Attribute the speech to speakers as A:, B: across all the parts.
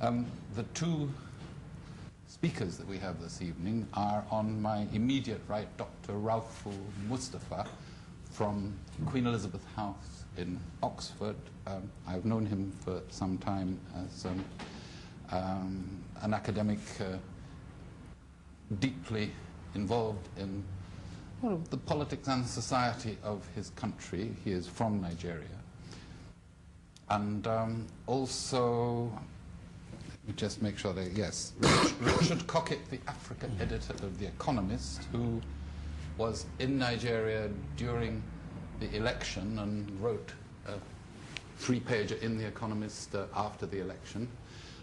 A: The two speakers that we have this evening are on my immediate right, Dr. Rauful Mustafa from Queen Elizabeth House in Oxford. I've known him for some time as an academic deeply involved in the politics and society of his country. He is from Nigeria. And also, let me just make sure that, yes, Richard Cockett, the Africa editor of The Economist, who was in Nigeria during the election and wrote a three-pager in The Economist after the election.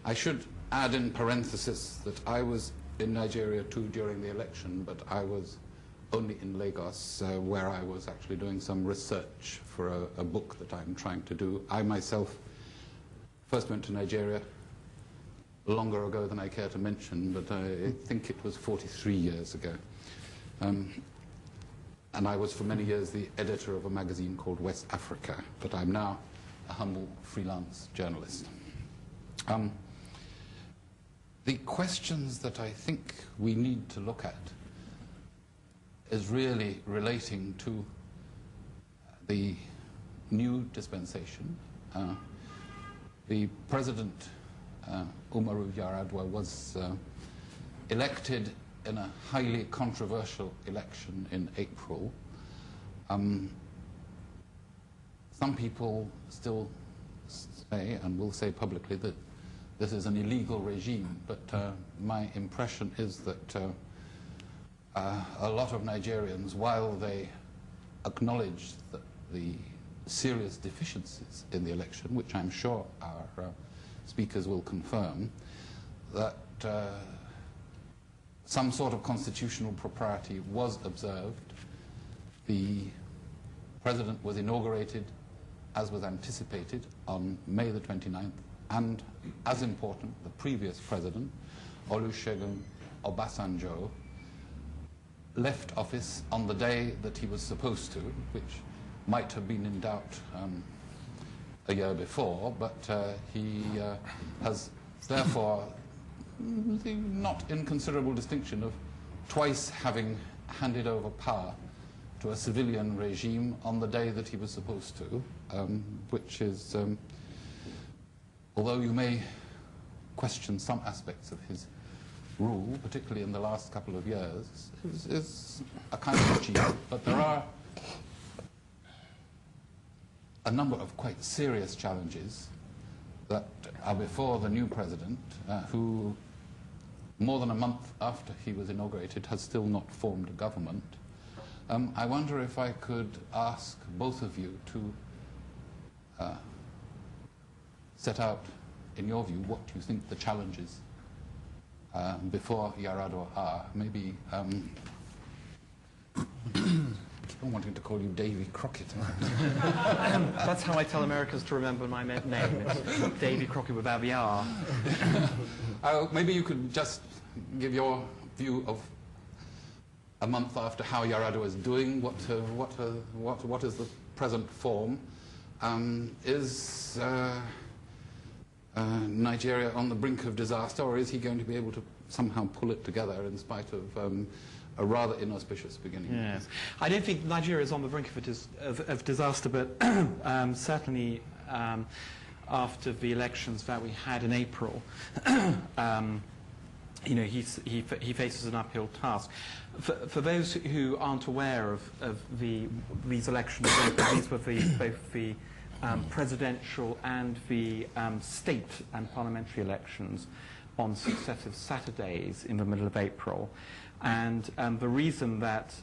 A: I should add in parenthesis that I was in Nigeria too during the election, but I was only in Lagos, where I was actually doing some research for a book that I'm trying to do. I myself first went to Nigeria longer ago than I care to mention, but I think it was 43 years ago. And I was for many years the editor of a magazine called West Africa, but I'm now a humble freelance journalist. The questions that I think we need to look at is really relating to the new dispensation. The President, Umaru Yar'Adua, was elected in a highly controversial election in April. Some people still say, and will say publicly, that this is an illegal regime, but my impression is that a lot of Nigerians, while they acknowledge the serious deficiencies in the election, which I'm sure our speakers will confirm, that some sort of constitutional propriety was observed. The President was inaugurated, as was anticipated, on May the 29th, and, as important, the previous President, Olusegun Obasanjo, left office on the day that he was supposed to, which might have been in doubt a year before, but he has therefore the not inconsiderable distinction of twice having handed over power to a civilian regime on the day that he was supposed to, which is, although you may question some aspects of his rule, particularly in the last couple of years, is a kind of achievement. But there are a number of quite serious challenges that are before the new president, who, more than a month after he was inaugurated, has still not formed a government. I wonder if I could ask both of you to set out, in your view, what you think the challenges before YarAdua are. Maybe, I keep on wanting to call you Davy Crockett.
B: That's how I tell Americans to remember my name. It's Davy Crockett without the R.
A: Maybe you could just give your view of a month after how YarAdua is doing. What is the present form? Is Nigeria on the brink of disaster, or is he going to be able to somehow pull it together in spite of a rather inauspicious beginning?
B: Yes. I don't think Nigeria is on the brink of disaster, but certainly after the elections that we had in April, you know, he faces an uphill task. For those who aren't aware of these elections, these were both the presidential and the state and parliamentary elections on successive Saturdays in the middle of April. And the reason that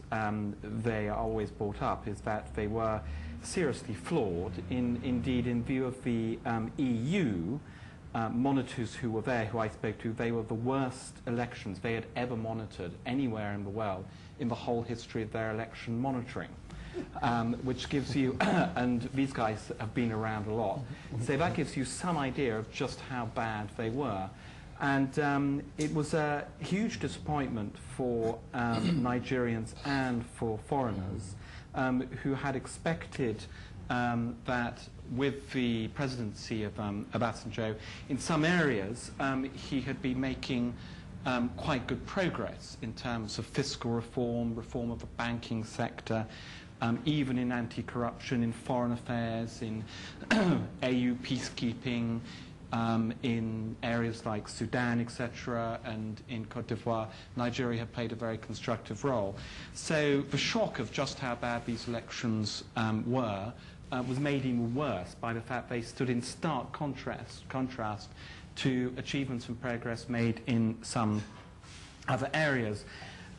B: they are always brought up is that they were seriously flawed. Indeed, in view of the EU monitors who were there, who I spoke to, they were the worst elections they had ever monitored anywhere in the world in the whole history of their election monitoring. Which gives you, and these guys have been around a lot, so that gives you some idea of just how bad they were. And it was a huge disappointment for Nigerians and for foreigners who had expected that with the presidency of Obasanjo, in some areas, he had been making quite good progress in terms of fiscal reform, reform of the banking sector, even in anti-corruption, in foreign affairs, in AU peacekeeping, in areas like Sudan, etc., and in Côte d'Ivoire. Nigeria had played a very constructive role. So the shock of just how bad these elections were was made even worse by the fact they stood in stark contrast to achievements and progress made in some other areas.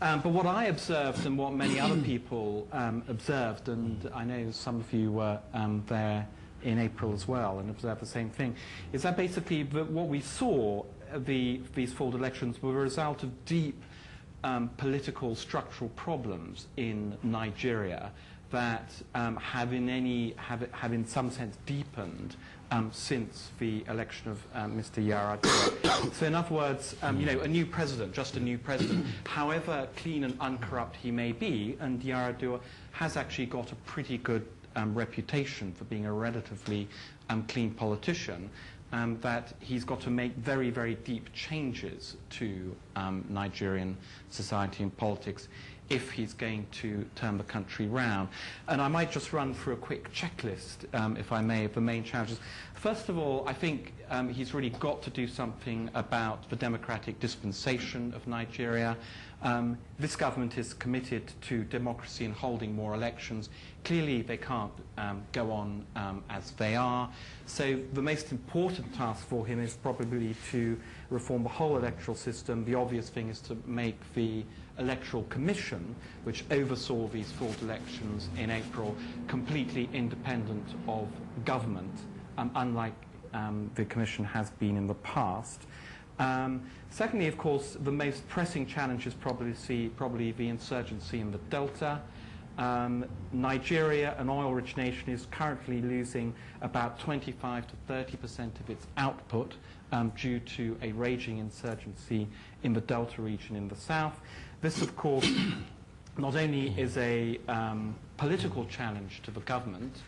B: But what I observed and what many other people observed, and I know some of you were there in April as well and observed the same thing, is that basically what we saw, these failed elections, were a result of deep political structural problems in Nigeria that have in some sense deepened since the election of Mr. Yar'Adua. So in other words, a new president, just a new president, however clean and uncorrupt he may be, and Yar'Adua has actually got a pretty good reputation for being a relatively clean politician, that he's got to make very, very deep changes to Nigerian society and politics if he's going to turn the country round. And I might just run through a quick checklist, if I may, of the main challenges. First of all, I think he's really got to do something about the democratic dispensation of Nigeria. This government is committed to democracy and holding more elections. Clearly, they can't go on as they are. So the most important task for him is probably to reform the whole electoral system. The obvious thing is to make the Electoral Commission, which oversaw these fraud elections in April, completely independent of government, unlike the Commission has been in the past. Secondly, of course, the most pressing challenge is probably the insurgency in the Delta. Nigeria, an oil-rich nation, is currently losing about 25 to 30% of its output due to a raging insurgency in the Delta region in the south. This, of course, not only is a political challenge to the government,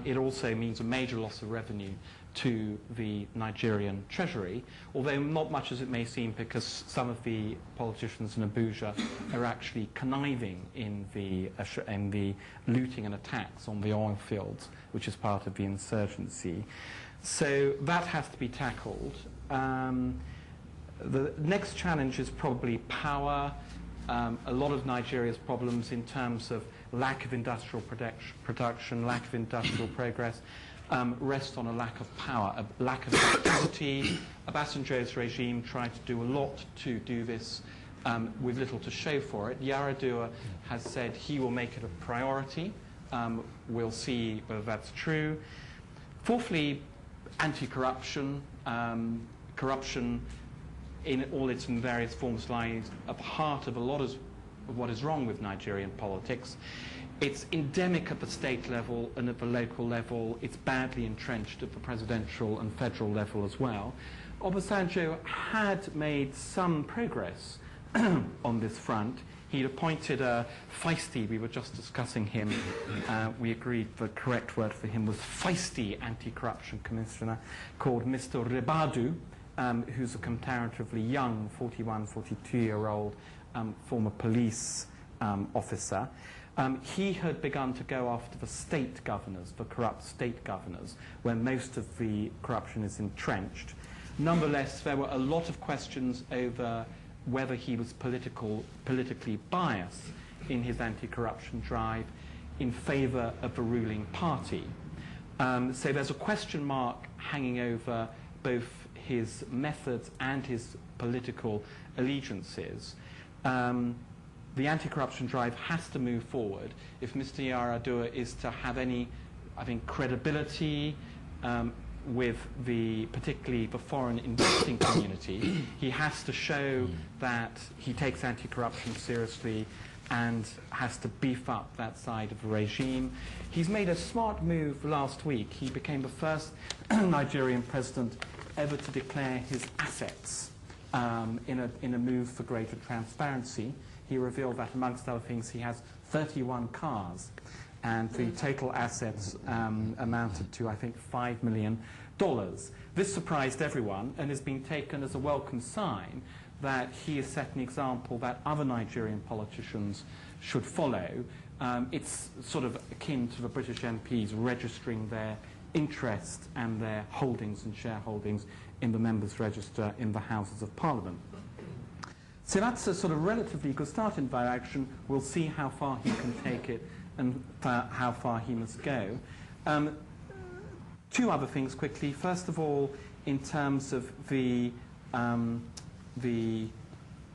B: it also means a major loss of revenue to the Nigerian treasury, although not much as it may seem, because some of the politicians in Abuja are actually conniving in the looting and attacks on the oil fields, which is part of the insurgency. So that has to be tackled. The next challenge is probably power. A lot of Nigeria's problems in terms of lack of industrial production, lack of industrial progress, rest on a lack of power, a lack of activity. Obasanjo's regime tried to do a lot to do this with little to show for it. Yar'Adua has said he will make it a priority. We'll see whether that's true. Fourthly, anti-corruption. Corruption in all its various forms lies at the heart of a lot of what is wrong with Nigerian politics. It's endemic at the state level and at the local level. It's badly entrenched at the presidential and federal level as well. Obasanjo had made some progress on this front. He'd appointed a feisty, we were just discussing him, we agreed the correct word for him was feisty anti-corruption commissioner called Mr. Yar'Adua, who's a comparatively young 41, 42-year-old former police officer. He had begun to go after the state governors, the corrupt state governors, where most of the corruption is entrenched. Nonetheless, there were a lot of questions over whether he was politically biased in his anti-corruption drive in favor of the ruling party. So there's a question mark hanging over both his methods and his political allegiances. The anti-corruption drive has to move forward if Mr. Yar'Adua is to have any, I think, credibility with particularly the foreign investing community. He has to show that he takes anti-corruption seriously and has to beef up that side of the regime. He's made a smart move last week. He became the first Nigerian president ever to declare his assets in a move for greater transparency. He revealed that, amongst other things, he has 31 cars. and the total assets amounted to, I think, $5 million. This surprised everyone and has been taken as a welcome sign that he has set an example that other Nigerian politicians should follow. It's sort of akin to the British MPs registering their interest and their holdings and shareholdings in the members' register in the Houses of Parliament. So that's a sort of relatively good start in that action. We'll see how far he can take it and how far he must go. Two other things quickly. First of all, in terms of the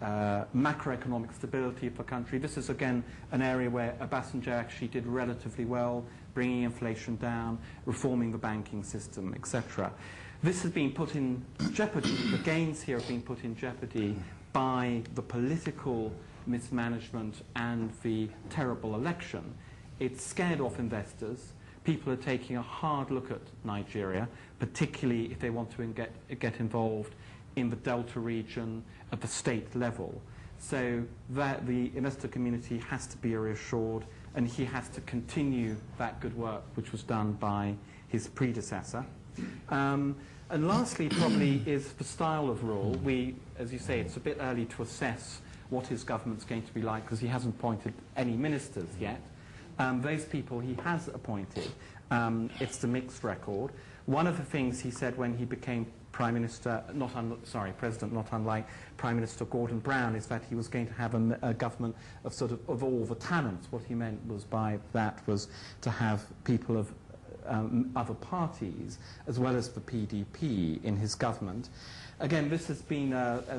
B: macroeconomic stability of the country, this is again an area where Obasanjo actually did relatively well, bringing inflation down, reforming the banking system, etc. This has been put in jeopardy. The gains here have been put in jeopardy by the political mismanagement and the terrible election. It's scared off investors. People are taking a hard look at Nigeria, particularly if they want to get involved in the Delta region at the state level. So that the investor community has to be reassured, and he has to continue that good work which was done by his predecessor. And lastly, probably, is the style of rule. As you say, it's a bit early to assess what his government's going to be like because he hasn't appointed any ministers yet. Those people he has appointed, it's the mixed record. One of the things he said when he became Prime Minister, President, not unlike Prime Minister Gordon Brown, is that he was going to have a government of sort of all the talents. What he meant was by that was to have people of other parties as well as the PDP in his government. Again, this has been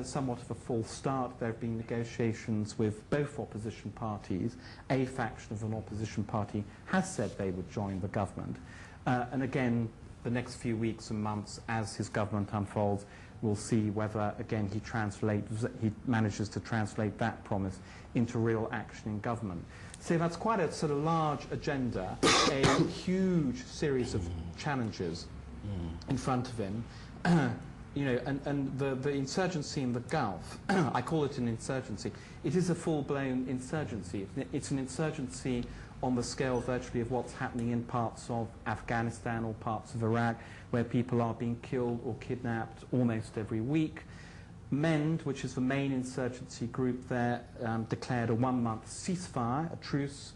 B: somewhat of a false start. There have been negotiations with both opposition parties. A faction of an opposition party has said they would join the government. And again, the next few weeks and months, as his government unfolds, we'll see whether, again, he manages to translate that promise into real action in government. So that's quite a sort of large agenda, a huge series of challenges in front of him. You know, and the insurgency in the Gulf, I call it an insurgency. It is a full-blown insurgency. It's an insurgency on the scale virtually of what's happening in parts of Afghanistan or parts of Iraq, where people are being killed or kidnapped almost every week. MEND, which is the main insurgency group there, declared a one-month ceasefire, a truce,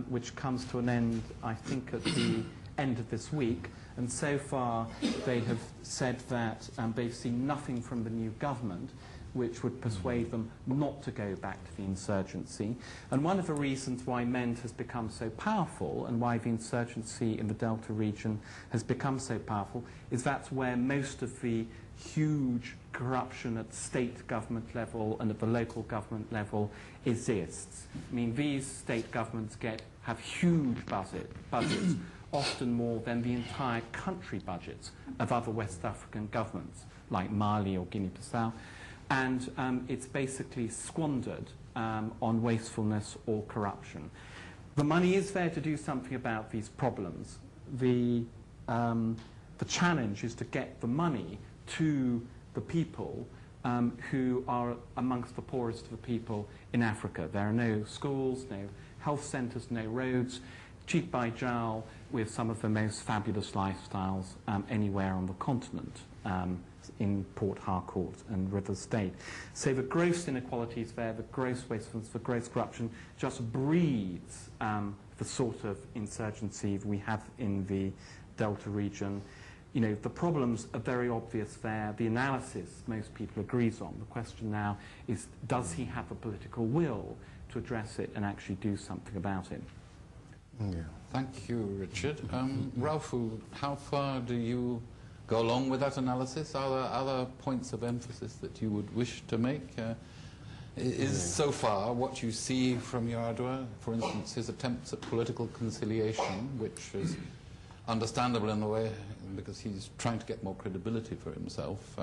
B: which comes to an end, I think, at the end of this week. And so far, they have said that they've seen nothing from the new government which would persuade them not to go back to the insurgency. And one of the reasons why MEND has become so powerful and why the insurgency in the Delta region has become so powerful is that's where most of the huge corruption at state government level and at the local government level exists. I mean, these state governments have huge budgets, often more than the entire country budgets of other West African governments, like Mali or Guinea-Bissau. And it's basically squandered on wastefulness or corruption. The money is there to do something about these problems. The challenge is to get the money to the people who are amongst the poorest of the people in Africa. There are no schools, no health centres, no roads, cheek by jowl with some of the most fabulous lifestyles anywhere on the continent. In Port Harcourt and River State. So the gross inequalities there, the gross wastefulness, the gross corruption just breeds the sort of insurgency we have in the Delta region. You know, the problems are very obvious there. The analysis most people agrees on. The question now is, does he have the political will to address it and actually do something about it?
A: Yeah. Thank you, Richard. Ralphu, how far do you go along with that analysis? Are there other points of emphasis that you would wish to make? Is so far what you see from YarAdua, for instance, his attempts at political conciliation, which is understandable in a way because he's trying to get more credibility for himself,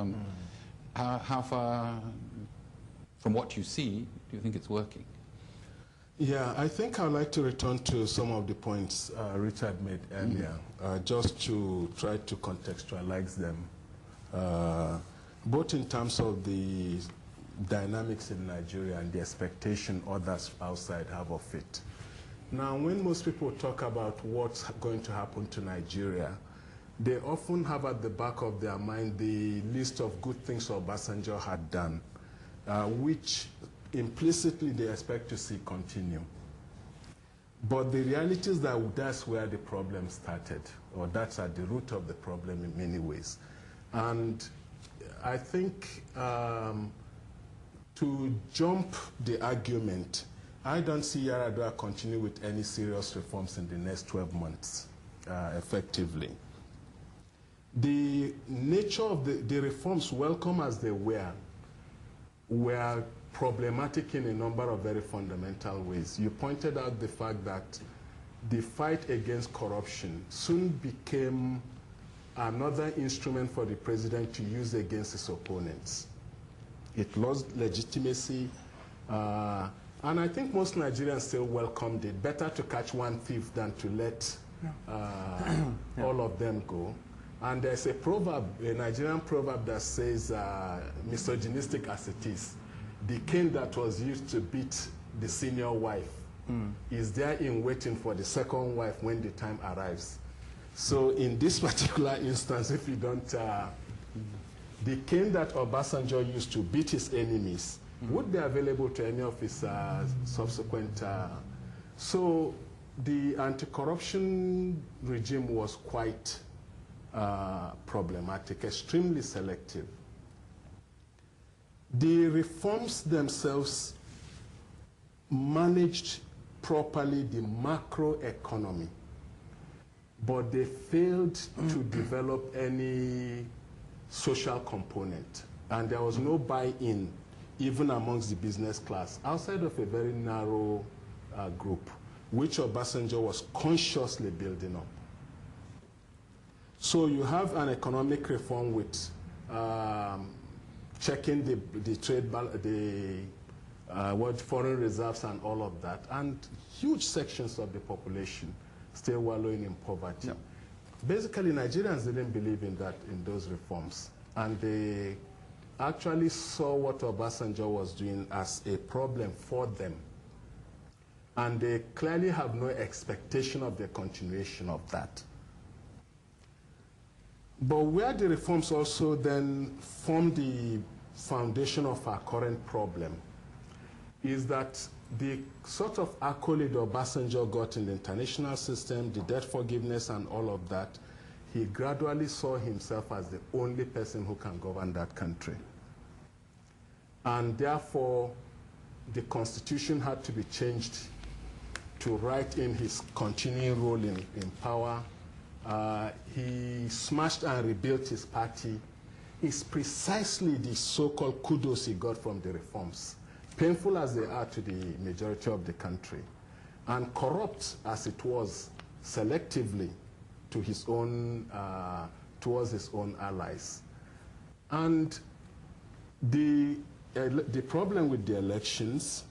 A: how far, from what you see, do you think it's working?
C: Yeah, I think I'd like to return to some of the points Richard made earlier, just to try to contextualize them, both in terms of the dynamics in Nigeria and the expectation others outside have of it. Now, when most people talk about what's going to happen to Nigeria, they often have at the back of their mind the list of good things Obasanjo had done, which implicitly they expect to see continue. But the reality is that that's where the problem started, or that's at the root of the problem in many ways. And I think to jump the argument, I don't see YarAdua continue with any serious reforms in the next 12 months, effectively. The nature of the reforms, welcome as they were problematic in a number of very fundamental ways. You pointed out the fact that the fight against corruption soon became another instrument for the president to use against his opponents. It lost legitimacy, and I think most Nigerians still welcomed it. Better to catch one thief than to let all of them go. And there's a proverb, a Nigerian proverb that says, misogynistic as it is, the cane that was used to beat the senior wife is there in waiting for the second wife when the time arrives. So in this particular instance, if you don't, the cane that Obasanjo used to beat his enemies would be available to any of his subsequent. So the anti-corruption regime was quite problematic, extremely selective. The reforms themselves managed properly the macro economy, but they failed to develop any social component. And there was no buy-in, even amongst the business class, outside of a very narrow group, which Obasanjo was consciously building up. So you have an economic reform with checking the trade, foreign reserves and all of that, and huge sections of the population still wallowing in poverty. Yep. Basically, Nigerians didn't believe in those reforms, and they actually saw what Obasanjo was doing as a problem for them. And they clearly have no expectation of the continuation of that. But where the reforms also then form the foundation of our current problem is that the sort of accolade Obasanjo got in the international system, the debt forgiveness and all of that, he gradually saw himself as the only person who can govern that country. And therefore, the constitution had to be changed to write in his continuing role in power. He smashed and rebuilt his party. It's precisely the so-called kudos he got from the reforms, painful as they are to the majority of the country, and corrupt as it was selectively to his own, towards his own allies. And the problem with the elections,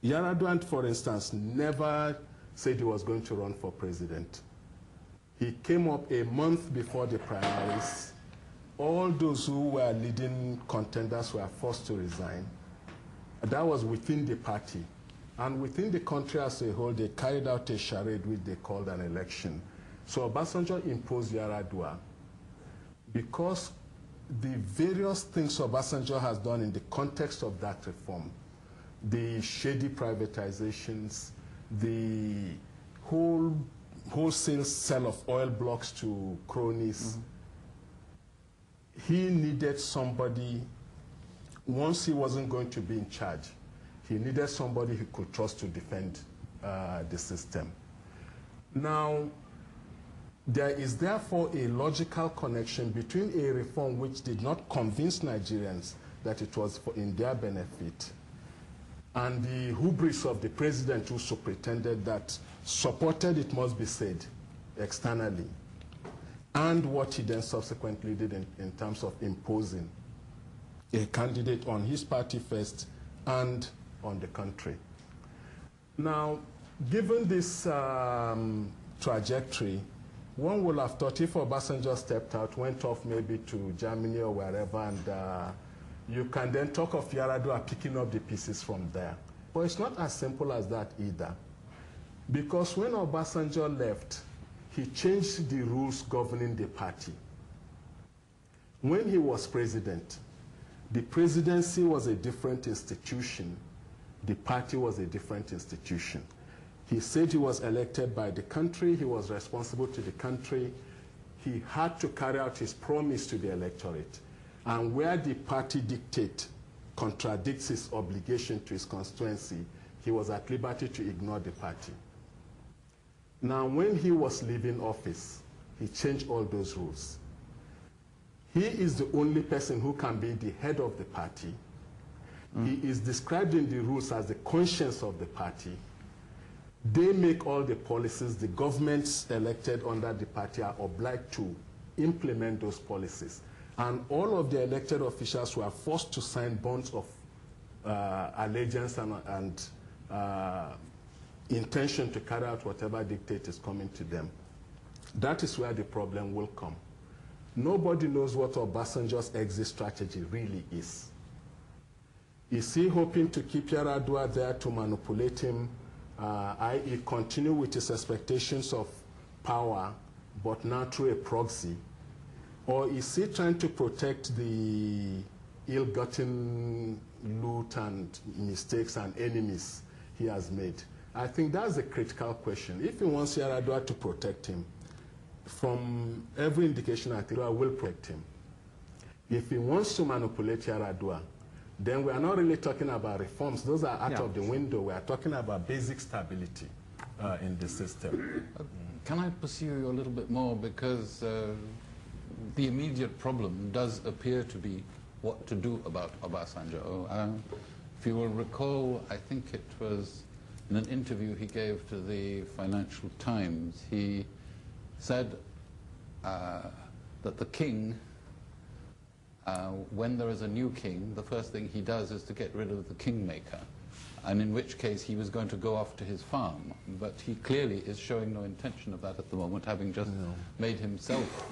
C: YarAdua, for instance, never said he was going to run for president. He came up a month before the primaries. All those who were leading contenders were forced to resign. That was within the party. And within the country as a whole, they carried out a charade which they called an election. So Obasanjo imposed YarAdua because the various things Obasanjo has done in the context of that reform, the shady privatizations, the wholesale sell of oil blocks to cronies, he needed somebody, once he wasn't going to be in charge, he needed somebody he could trust to defend the system. Now, there is therefore a logical connection between a reform which did not convince Nigerians that it was in their benefit and the hubris of the president who so pretended that supported, it must be said, externally, and what he then subsequently did in terms of imposing a candidate on his party first and on the country. Now, given this trajectory, one would have thought if Obasanjo stepped out, went off maybe to Germany or wherever, and you can then talk of YarAdua picking up the pieces from there. But it's not as simple as that either. Because when Obasanjo left, he changed the rules governing the party. When he was president, the presidency was a different institution. The party was a different institution. He said he was elected by the country. He was responsible to the country. He had to carry out his promise to the electorate. And where the party dictate contradicts his obligation to his constituency, he was at liberty to ignore the party. Now, when he was leaving office, he changed all those rules. He is the only person who can be the head of the party. He is described in the rules as the conscience of the party. They make all the policies. The governments elected under the party are obliged to implement those policies. And all of the elected officials were forced to sign bonds of allegiance and intention to carry out whatever dictate is coming to them. That is where the problem will come. Nobody knows what Obasanjo's exit strategy really is. Is he hoping to keep YarAdua there to manipulate him, i.e. continue with his expectations of power, but now through a proxy? Or is he trying to protect the ill-gotten loot and mistakes and enemies he has made? I think that's a critical question. If he wants YarAdua to protect him, from every indication, I think I will protect him. If he wants to manipulate YarAdua, then we are not really talking about reforms. Those are out of the window. We are talking about basic stability in the system.
A: Can I pursue you a little bit more? Because the immediate problem does appear to be what to do about Obasanjo. If you will recall, I think it was in an interview he gave to the Financial Times, he said that the king, when there is a new king, the first thing he does is to get rid of the kingmaker, and in which case he was going to go off to his farm. But he clearly is showing no intention of that at the moment, having just made himself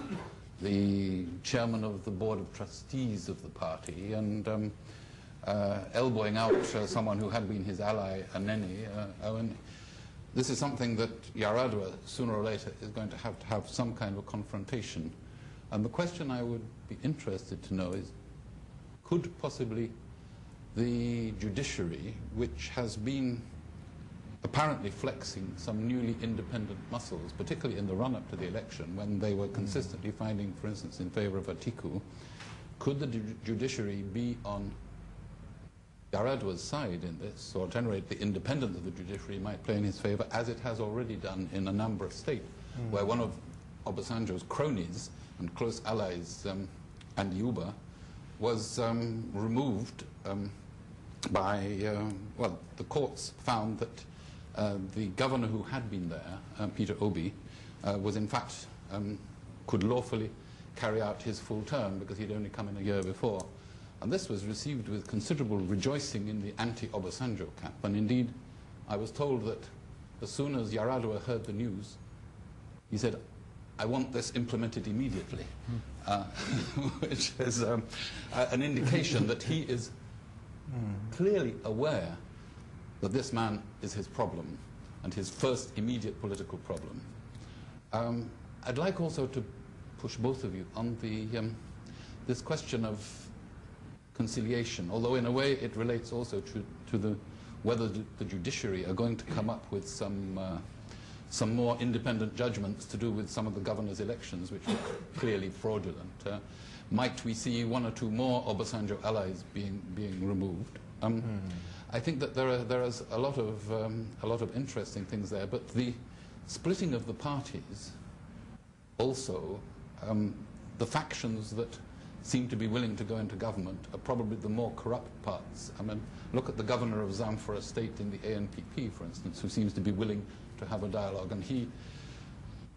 A: the chairman of the board of trustees of the party, and elbowing out someone who had been his ally, Aneni. This is something that YarAdua, sooner or later, is going to have some kind of confrontation. And the question I would be interested to know is, could possibly the judiciary, which has been apparently flexing some newly independent muscles, particularly in the run-up to the election, when they were consistently finding, for instance, in favor of Atiku, could the judiciary be on YarAdua's side in this, or generate the independence of the judiciary might play in his favor, as it has already done in a number of states, where one of Obasanjo's cronies and close allies, Uba, was removed by, well, the courts found that the governor who had been there, Peter Obi, was in fact, could lawfully carry out his full term because he'd only come in a year before. And this was received with considerable rejoicing in the anti-Obasanjo camp. And indeed, I was told that as soon as YarAdua heard the news, he said, "I want this implemented immediately," which is an indication that he is clearly aware that this man is his problem, and his first immediate political problem. I'd like also to push both of you on the this question of conciliation, although in a way it relates also to whether the judiciary are going to come up with some more independent judgments to do with some of the governor's elections, which were clearly fraudulent. Might we see one or two more Obasanjo allies being removed? I think that there is a lot of interesting things there, but the splitting of the parties, also the factions that seem to be willing to go into government are probably the more corrupt parts. I mean, look at the governor of Zamfara state in the ANPP, for instance, who seems to be willing to have a dialogue, and he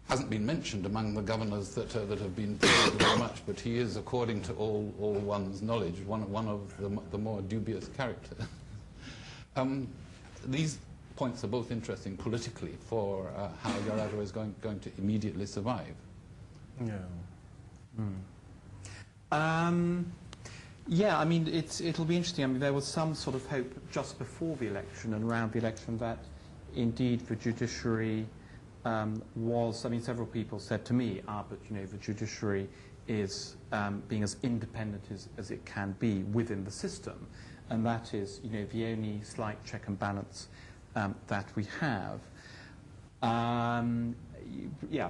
A: hasn't been mentioned among the governors that have been praised very much, but he is, according to all one's knowledge, one of the more dubious characters. These points are both interesting politically for how YarAdua is going to immediately survive.
C: Yeah.
B: Yeah, I mean, it'll be interesting. I mean, there was some sort of hope just before the election and around the election that indeed the judiciary was, I mean, several people said to me, but the judiciary is being as independent as it can be within the system, and that is, the only slight check and balance that we have.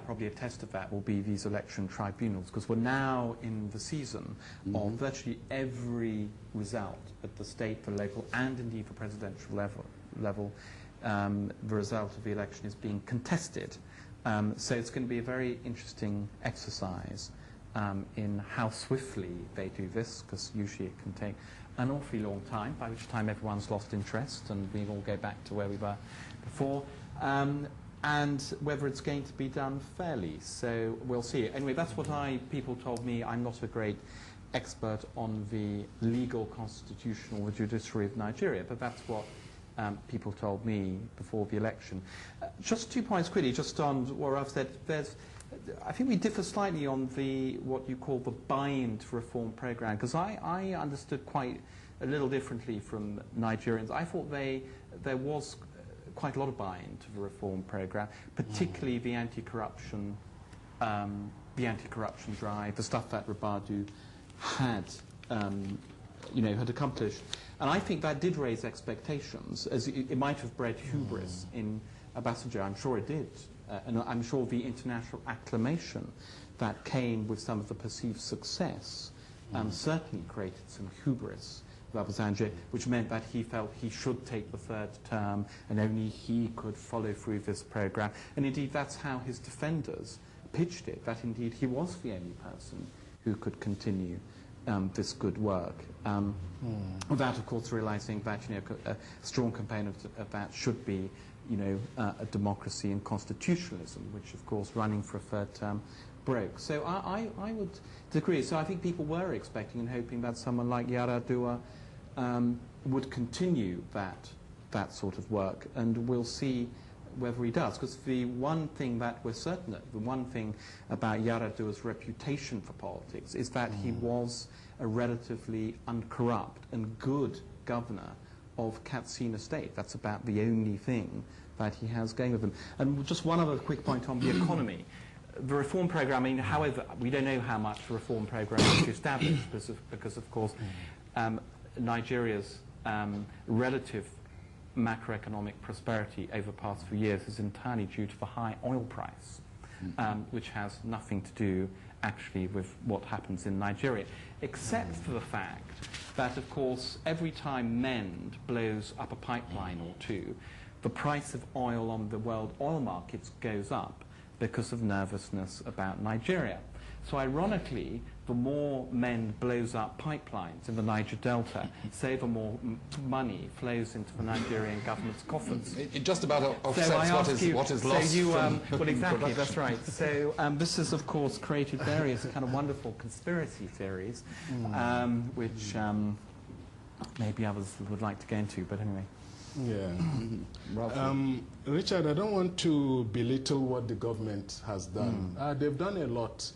B: Probably a test of that will be these election tribunals, because we're now in the season of virtually every result at the state, the local, and indeed the presidential level. The result of the election is being contested. So it's going to be a very interesting exercise in how swiftly they do this, because usually it can take an awfully long time, by which time everyone's lost interest and we all go back to where we were before. And whether it's going to be done fairly. So we'll see. Anyway, that's what people told me. I'm not a great expert on the legal, constitutional, the judiciary of Nigeria, but that's what people told me before the election. Just 2 points quickly, just on what I've said. I think we differ slightly on what you call the buy-in to reform program, because I understood quite a little differently from Nigerians. I thought there was quite a lot of buy-in to the reform program, particularly the anti-corruption drive, the stuff that YarAdua had accomplished. And I think that did raise expectations, as it might have bred hubris in Obasanjo. I'm sure it did. And I'm sure the international acclamation that came with some of the perceived success certainly created some hubris with Obasanjo, which meant that he felt he should take the third term and only he could follow through this program. And indeed, that's how his defenders pitched it, that indeed he was the only person who could continue this good work. Without, of course, realizing that a strong component of that should be a democracy and constitutionalism, which, of course, running for a third term broke. So I would agree. So I think people were expecting and hoping that someone like YarAdua would continue that sort of work, and we'll see whether he does. Because the one thing that we're certain of, the one thing about YarAdua's reputation for politics is that he was a relatively uncorrupt and good governor of Katsina State. That's about the only thing that he has going with him. And just one other quick point on the economy. The reform program, however, we don't know how much the reform program is established because of course, Nigeria's relative macroeconomic prosperity over the past few years is entirely due to the high oil price, which has nothing to do actually with what happens in Nigeria, except for the fact that, of course, every time MEND blows up a pipeline or two, the price of oil on the world oil markets goes up because of nervousness about Nigeria. So ironically, the more MEND blows up pipelines in the Niger Delta, so the more money flows into the Nigerian government's coffers.
A: It just about offsets what is lost from
B: well, exactly,
A: production.
B: that's right. So this has, of course, created various kind of wonderful conspiracy theories, which maybe others would like to go into, but anyway.
C: Yeah. Richard, I don't want to belittle what the government has done. They've done a lot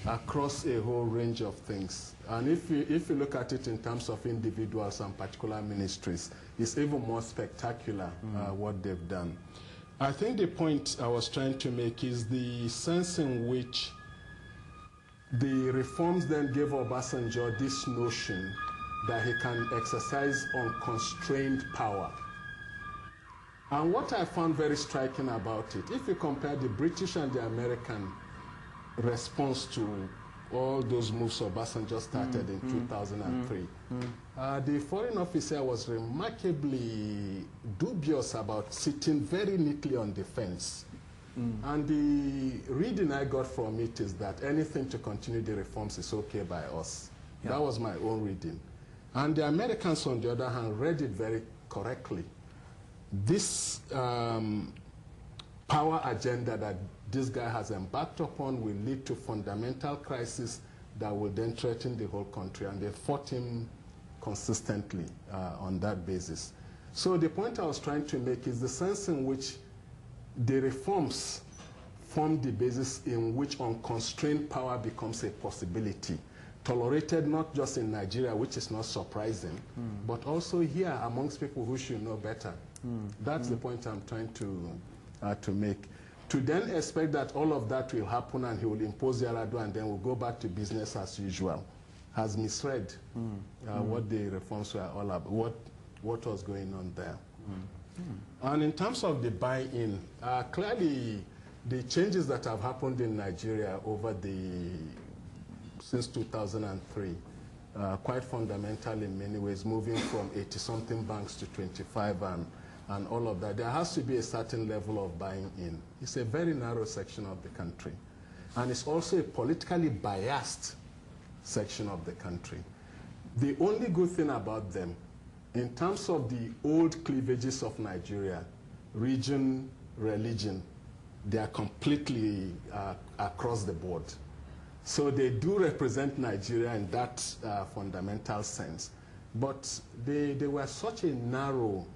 C: across a whole range of things. And if you look at it in terms of individuals and particular ministries, it's even more spectacular what they've done. I think the point I was trying to make is the sense in which the reforms then gave Obasanjo this notion that he can exercise unconstrained power. And what I found very striking about it, if you compare the British and the American response to all those moves Obasanjo started in 2003, the foreign officer was remarkably dubious about sitting very neatly on the fence. And the reading I got from it is that anything to continue the reforms is okay by us. That was my own reading. And the Americans, on the other hand, read it very correctly. This power agenda that this guy has embarked upon will lead to fundamental crisis that will then threaten the whole country, and they fought him consistently on that basis. So the point I was trying to make is the sense in which the reforms form the basis in which unconstrained power becomes a possibility. tolerated not just in Nigeria, which is not surprising, but also here amongst people who should know better. That's the point I'm trying to make. To then expect that all of that will happen and he will impose YarAdua and then we'll go back to business as usual has misread what the reforms were all about, what was going on there. And in terms of the buy-in, clearly the changes that have happened in Nigeria since 2003, quite fundamental in many ways, moving from 80-something banks to 25 and all of that. There has to be a certain level of buying in. It's a very narrow section of the country. And it's also a politically biased section of the country. The only good thing about them, in terms of the old cleavages of Nigeria, region, religion, they are completely across the board. So they do represent Nigeria in that fundamental sense. But they were such a narrow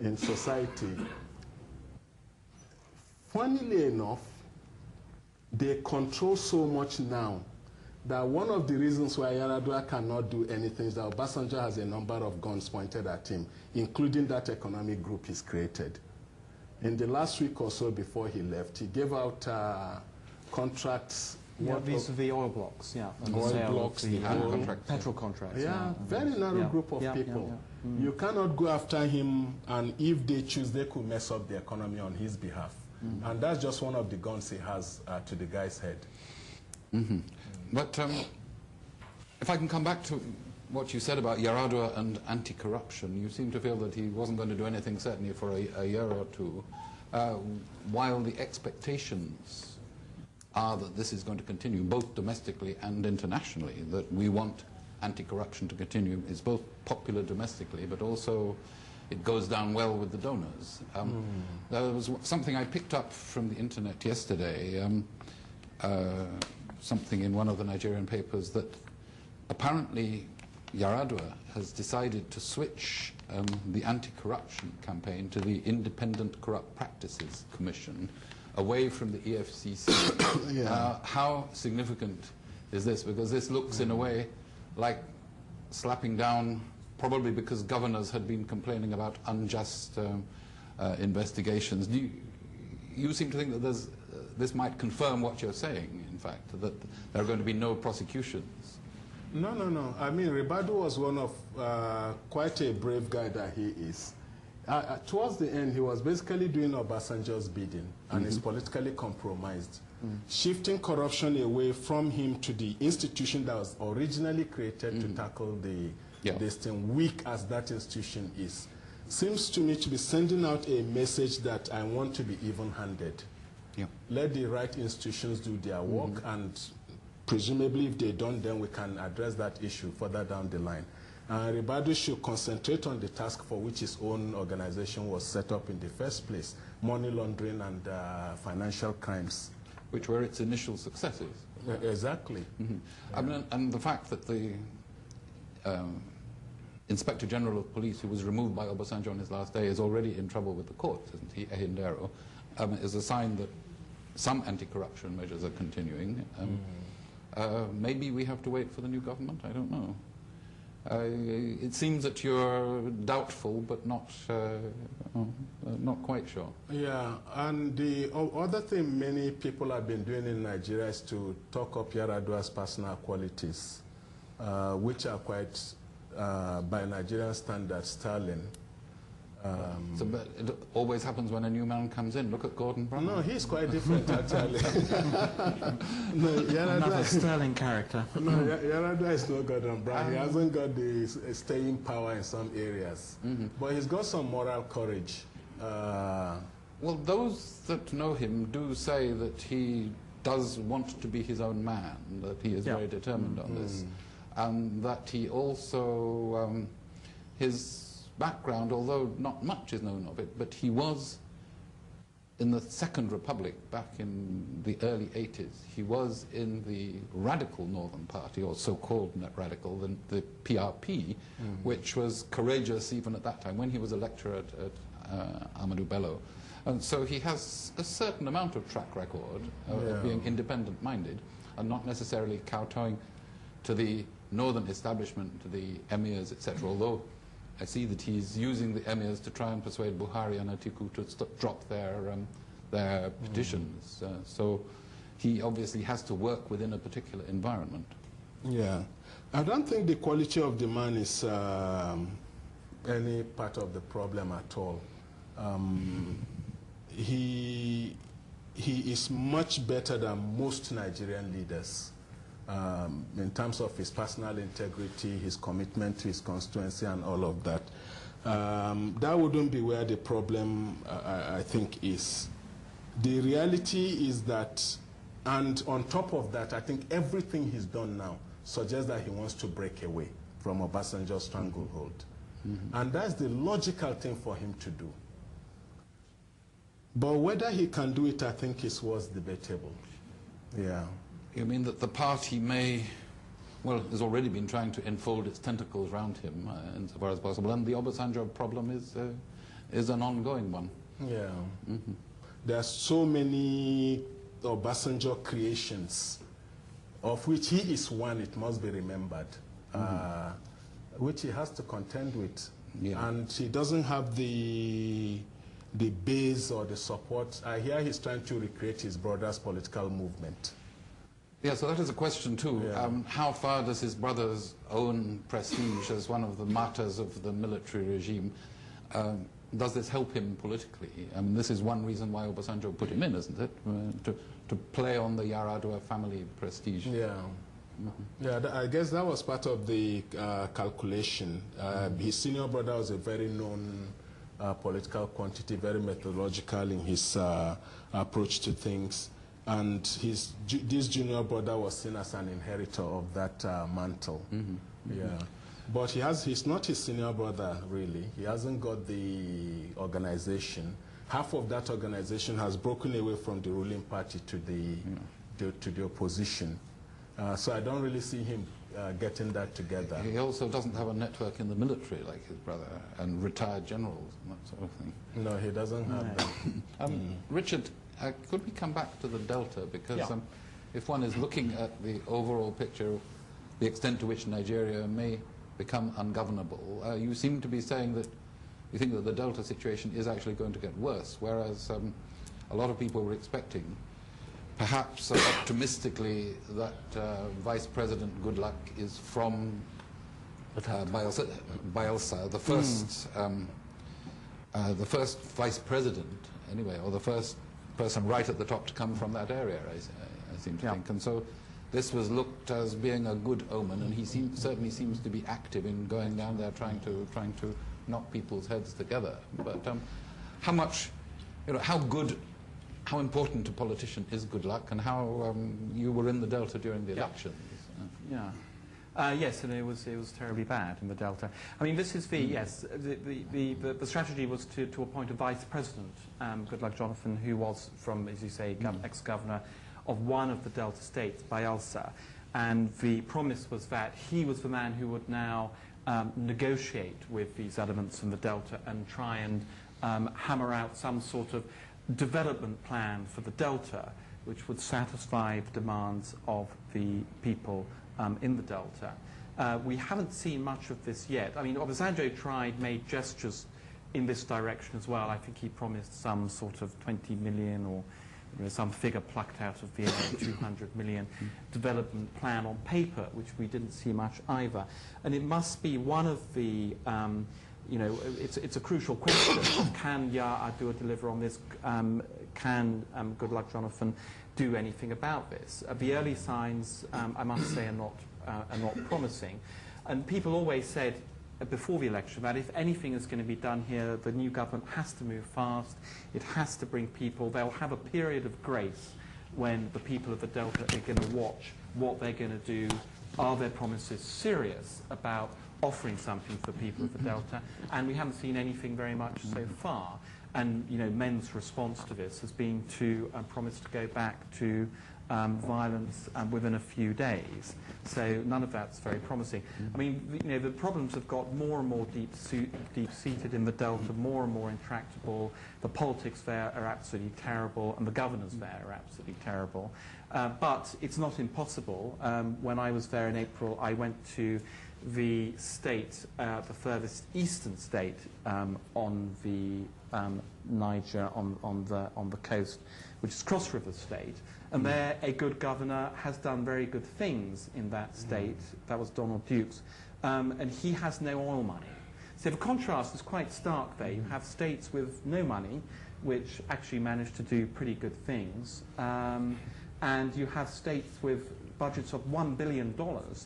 C: in society. Funnily enough, they control so much now that one of the reasons why YarAdua cannot do anything is that Obasanjo has a number of guns pointed at him, including that economic group he's created. In the last week or so before he left, he gave out contracts.
D: Vis-a-vis oil blocks, and
C: oil blocks, the
D: petrol contracts.
C: Very narrow group of people. You cannot go after him, and if they choose, they could mess up the economy on his behalf. And that's just one of the guns he has to the guy's head.
A: But if I can come back to what you said about YarAdua and anti-corruption, you seem to feel that he wasn't going to do anything certainly for a year or two, while the expectations are that this is going to continue, both domestically and internationally, that we want anti-corruption to continue. It's both popular domestically, but also it goes down well with the donors. There was something I picked up from the internet yesterday, something in one of the Nigerian papers, that apparently YarAdua has decided to switch the anti-corruption campaign to the Independent Corrupt Practices Commission, away from the EFCC. How significant is this? Because this looks in a way like slapping down, probably because governors had been complaining about unjust investigations. You seem to think that this might confirm what you're saying, in fact, that there are going to be no prosecutions.
C: No. I mean, YarAdua was one of quite a brave guy that he is. Towards the end, he was basically doing Obasanjo's bidding and is politically compromised, shifting corruption away from him to the institution that was originally created to tackle this thing, weak as that institution is. Seems to me to be sending out a message that I want to be even-handed. Let the right institutions do their work, and presumably if they don't, then we can address that issue further down the line. YarAdua should concentrate on the task for which his own organization was set up in the first place, money laundering and financial crimes.
A: Which were its initial successes.
C: Exactly.
A: I mean, and the fact that the Inspector General of Police, who was removed by Obasanjo on his last day, is already in trouble with the courts, isn't he, Ehindero, is a sign that some anti-corruption measures are continuing. Maybe we have to wait for the new government, I don't know. It seems that you're doubtful, but not quite sure. Yeah, and the other thing many people have been doing in Nigeria is to talk up YarAdua's personal qualities, which are quite, by Nigerian standards, sterling. So, but it always happens when a new man comes in. Look at Gordon Brown.
C: No, he's quite different, actually.
D: Another sterling character.
C: No, YarAdua is no Gordon Brown. He hasn't got the staying power in some areas. But he's got some moral courage.
A: Well, those that know him do say that he does want to be his own man, that he is very determined on this, and that he also, his background, although not much is known of it, but he was in the Second Republic back in the early 80s. He was in the radical Northern Party, or so-called radical, the PRP, which was courageous even at that time, when he was a lecturer at Ahmadu Bello. And so he has a certain amount of track record of being independent-minded. and not necessarily kowtowing to the northern establishment, to the emirs, etc., although I see that he's using the emirs to try and persuade Buhari and Atiku to drop their petitions. So he obviously has to work within a particular environment.
C: Yeah. I don't think the quality of the man is any part of the problem at all. He is much better than most Nigerian leaders in terms of his personal integrity, his commitment to his constituency and all of that. That wouldn't be where the problem, I think, is. The reality is that, and on top of that, I think everything he's done now suggests that he wants to break away from Obasanjo's stranglehold. And that's the logical thing for him to do. But whether he can do it, I think, is what's debatable. Yeah.
A: You mean that the party may, well, has already been trying to enfold its tentacles around him insofar as possible, and the Obasanjo problem is an ongoing one.
C: Yeah. There are so many Obasanjo creations, of which he is one, it must be remembered, which he has to contend with. Yeah. And he doesn't have the base or the support. I hear he's trying to recreate his brother's political movement.
A: Yeah, so that is a question too.
C: Yeah.
A: How far does his brother's own prestige as one of the martyrs of the military regime, does this help him politically? I mean, this is one reason why Obasanjo put him in, isn't it? To play on the YarAdua family prestige.
C: Yeah. Yeah, I guess that was part of the calculation. His senior brother was a very known political quantity, very methodological in his approach to things. And this junior brother was seen as an inheritor of that mantle. Yeah. But he's not his senior brother, really. He hasn't got the organization. Half of that organization has broken away from the ruling party to the opposition. So I don't really see him getting that together.
A: He also doesn't have a network in the military like his brother, and retired generals and that sort of thing.
C: No, he doesn't have that.
A: Richard, could we come back to the Delta? Because if one is looking at the overall picture, the extent to which Nigeria may become ungovernable, you seem to be saying that you think that the Delta situation is actually going to get worse, whereas a lot of people were expecting, perhaps optimistically, that Vice President Goodluck is from Bayelsa, the first Vice President, anyway, or the first person right at the top to come from that area, I seem to think. And so this was looked as being a good omen, and he certainly seems to be active in going down there trying to knock people's heads together. But how much, how important to politician is Goodluck, and how you were in the Delta during the elections?
B: Yes, and it was terribly bad in the Delta. I mean, this is the strategy was to appoint a vice president, Goodluck Jonathan, who was from, as you say, ex-governor of one of the Delta states, Bayelsa, and the promise was that he was the man who would now negotiate with these elements in the Delta and try and hammer out some sort of development plan for the Delta, which would satisfy the demands of the people in the Delta. We haven't seen much of this yet. I mean, Obasanjo made gestures in this direction as well. I think he promised some sort of 20 million or some figure plucked out of the air, 200 million development plan on paper, which we didn't see much either. And it must be one of the, it's a crucial question. Can YarAdua deliver on this? Can Goodluck Jonathan do anything about this? The early signs, I must say, are not promising. And people always said before the election that if anything is going to be done here, the new government has to move fast. It has to bring people. They'll have a period of grace when the people of the Delta are going to watch what they're going to do. Are their promises serious about offering something for the people of the Delta? And we haven't seen anything very much so far. And men's response to this has been to promise to go back to violence within a few days. So none of that's very promising. I mean, the problems have got more and more deep-seated in the Delta, more and more intractable. The politics there are absolutely terrible, and the governors there are absolutely terrible. But it's not impossible. When I was there in April, I went to the state, the furthest eastern state on the Niger, on the coast, which is Cross River State. And there, a good governor has done very good things in that state. That was Donald Dukes. And he has no oil money. So the contrast is quite stark there. You have states with no money, which actually manage to do pretty good things. And you have states with budgets of $1 billion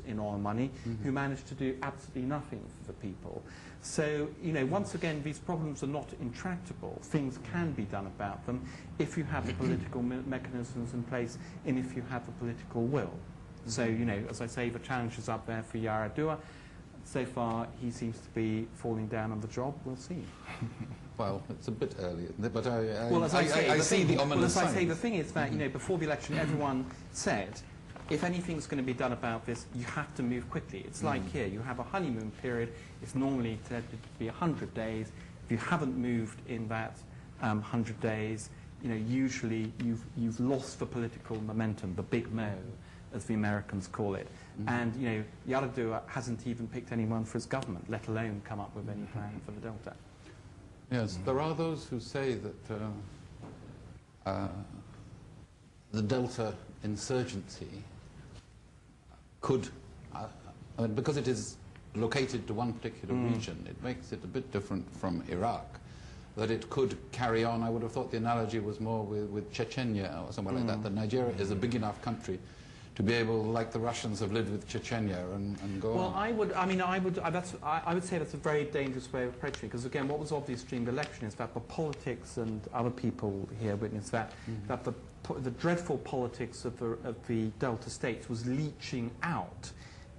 B: in oil money who manage to do absolutely nothing for the people. So, once again, these problems are not intractable. Things can be done about them if you have the political mechanisms in place and if you have the political will. So, as I say, the challenge is up there for YarAdua. So far, he seems to be falling down on the job. We'll see.
A: Well, it's a bit early, but
B: I
A: see the ominous signs.
B: As I say, the thing is that, before the election, everyone said, if anything's going to be done about this, you have to move quickly. It's like here, you have a honeymoon period. It's normally intended to be 100 days. If you haven't moved in that 100 days, usually you've lost the political momentum, the big mo, as the Americans call it. And, YarAdua hasn't even picked anyone for his government, let alone come up with any plan for the Delta.
A: Yes, there are those who say that the Delta insurgency could, because it is located to one particular region, it makes it a bit different from Iraq, that it could carry on. I would have thought the analogy was more with Chechnya or somewhere like that, that Nigeria is a big enough country to be able, like the Russians have lived with Chechnya and go on.
B: I would say that's a very dangerous way of approaching it, because again, what was obvious during the election is that the politics, and other people here witnessed that, that the dreadful politics of the Delta states was leaching out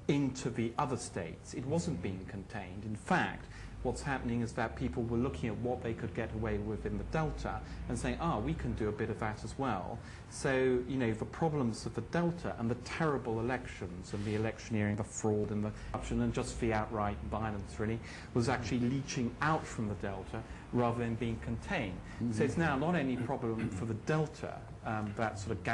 B: into the other states. It wasn't being contained. In fact, what's happening is that people were looking at what they could get away with in the Delta and saying, we can do a bit of that as well. So, the problems of the Delta and the terrible elections and the electioneering, the fraud and the corruption and just the outright violence, really, was actually leaching out from the Delta rather than being contained. So it's now not only a problem for the Delta, that sort of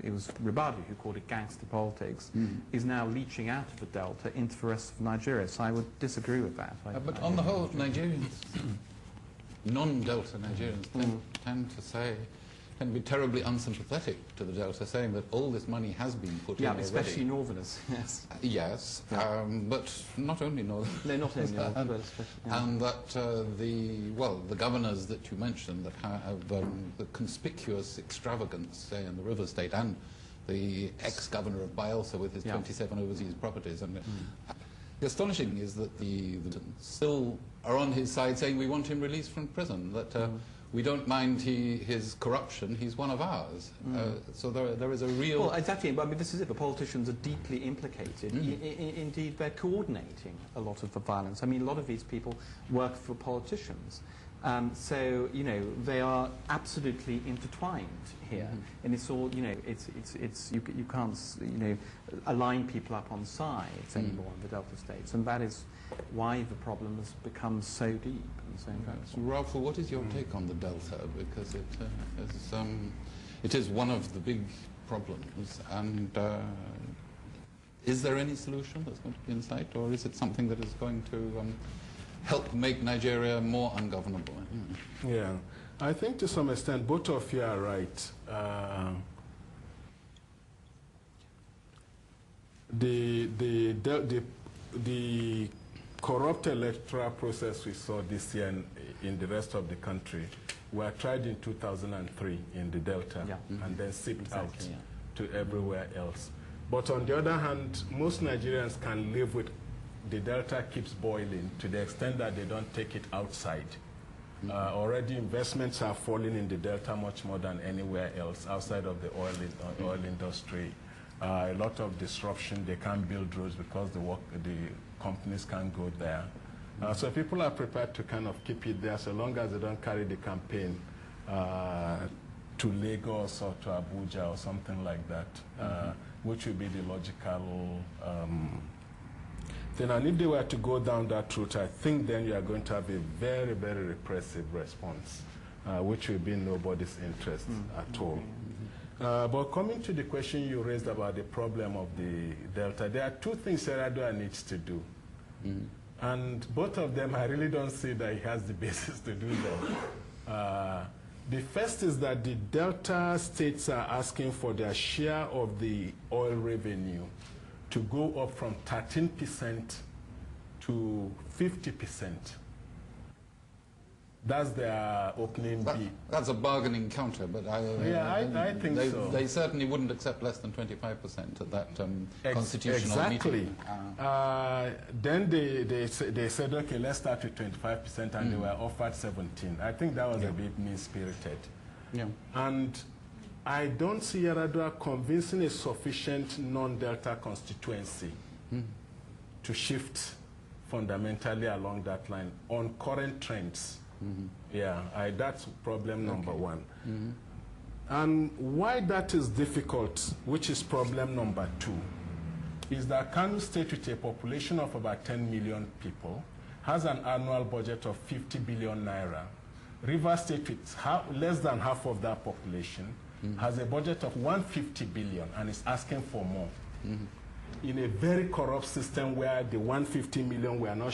B: it was Ribadu who called it gangster politics, is now leaching out of the Delta into the rest of Nigeria. So I would disagree with that.
A: But on the whole, Nigerians, non-Delta Nigerians, tend to be terribly unsympathetic to the Delta, saying that all this money has been put in already.
B: Yeah, especially Northerners, yes.
A: Yes, but not only Northerners.
B: No, not only Northerners, but especially. Yeah.
A: And that the governors that you mentioned that have the conspicuous extravagance, say, in the River State, and the ex-governor of Bayelsa with his 27 overseas properties. And the astonishing is that the still are on his side, saying we want him released from prison, that we don't mind his corruption, he's one of ours. So there is a real...
B: Well, exactly. I mean, this is it. The politicians are deeply implicated. Indeed, they're coordinating a lot of the violence. I mean, a lot of these people work for politicians. So, they are absolutely intertwined here. And it's all, you can't, align people up on sides anymore in the Delta states. And that is why the problem has become so deep and so intractable.
A: Ralph, what is your take on the Delta? Because it is one of the big problems. And is there any solution that's going to be in sight? Or is it something that is going to help make Nigeria more ungovernable?
C: Yeah, I think to some extent both of you are right. The corrupt electoral process we saw this year in the rest of the country were tried in 2003 in the Delta and then sipped out to everywhere else. But on the other hand, most Nigerians can live with the Delta keeps boiling to the extent that they don't take it outside. Already investments are falling in the Delta much more than anywhere else outside of the oil industry. A lot of disruption, they can't build roads because the companies can't go there. So people are prepared to kind of keep it there so long as they don't carry the campaign to Lagos or to Abuja or something like that, which would be the logical thing. And if they were to go down that route, I think then you are going to have a very, very repressive response, which will be in nobody's interest at all. But coming to the question you raised about the problem of the Delta, there are two things YarAdua needs to do. And both of them, I really don't see that he has the basis to do them. The first is that the Delta states are asking for their share of the oil revenue to go up from 13% to 50%. That's their opening bid.
A: That's a bargaining counter, but
C: I think so.
A: They certainly wouldn't accept less than 25% at that constitutional meeting.
C: Then they said, okay, let's start with 25%, and they were offered 17. I think that was a bit mean-spirited.
A: Yeah.
C: And I don't see YarAdua convincing a sufficient non-Delta constituency to shift fundamentally along that line on current trends. Yeah, that's problem number one. And why that is difficult, which is problem number two, is that Kano State, with a population of about 10 million people, has an annual budget of 50 billion naira. Rivers State, with less than half of that population, has a budget of 150 billion and is asking for more. In a very corrupt system where the 150 million were not,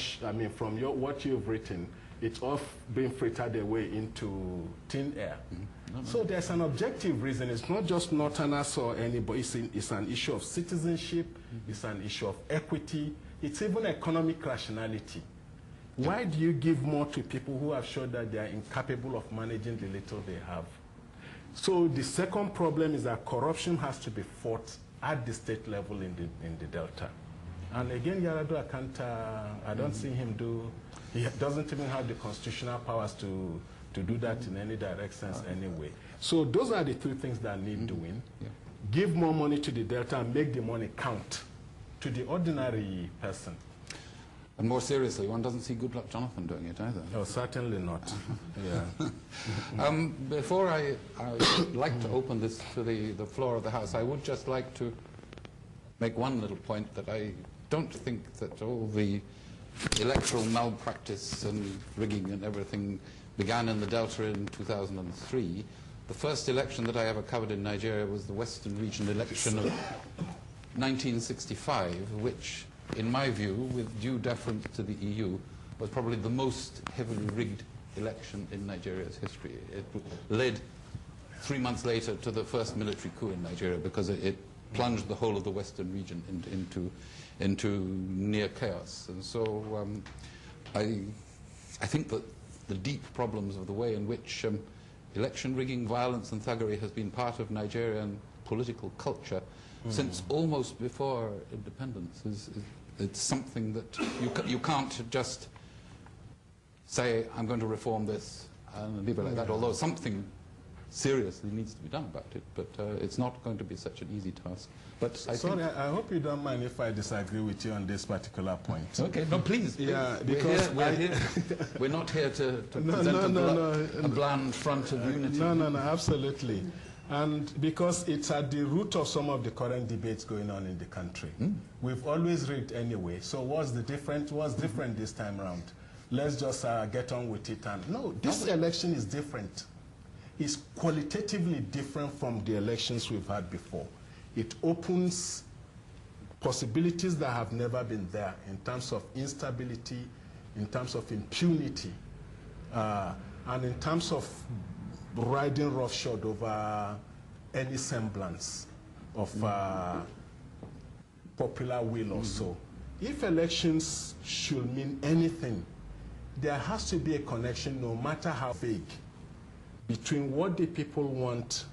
C: from what you've written, it's all being frittered away into thin air. So there's an objective reason. It's not just Northerners or anybody. It's an issue of citizenship. It's an issue of equity. It's even economic rationality. Why do you give more to people who have shown that they are incapable of managing the little they have? So the second problem is that corruption has to be fought at the state level in the Delta. And again, YarAdua can't, I don't see him do, he doesn't even have the constitutional powers to do that in any directions anyway. So those are the three things that need doing. Give more money to the Delta and make the money count to the ordinary person.
A: And more seriously, one doesn't see Goodluck Jonathan doing it either.
C: No, certainly not.
A: Before I like to open this to the floor of the House, I would just like to make one little point, that I don't think that all the electoral malpractice and rigging and everything began in the Delta in 2003. The first election that I ever covered in Nigeria was the Western Region election of 1965, which, in my view, with due deference to the EU, was probably the most heavily rigged election in Nigeria's history. It led 3 months later to the first military coup in Nigeria, because it plunged the whole of the Western region into near chaos. And so I think that the deep problems of the way in which election rigging, violence and thuggery has been part of Nigerian political culture since almost before independence it's something that you can't just say, I'm going to reform this and leave it like that, although something seriously needs to be done about it, but it's not going to be such an easy task. But
C: I hope you don't mind if I disagree with you on this particular point.
A: Okay, no, please.
C: Yeah, because
A: we're not here to present a bland front of unity.
C: No, absolutely. And because it's at the root of some of the current debates going on in the country. We've always rigged anyway, so what's different this time around? Let's just get on with it. And no, this election is different. It's qualitatively different from the elections we've had before. It opens possibilities that have never been there in terms of instability, in terms of impunity, and in terms of riding roughshod over any semblance of popular will or so. If elections should mean anything, there has to be a connection, no matter how vague, between what the people want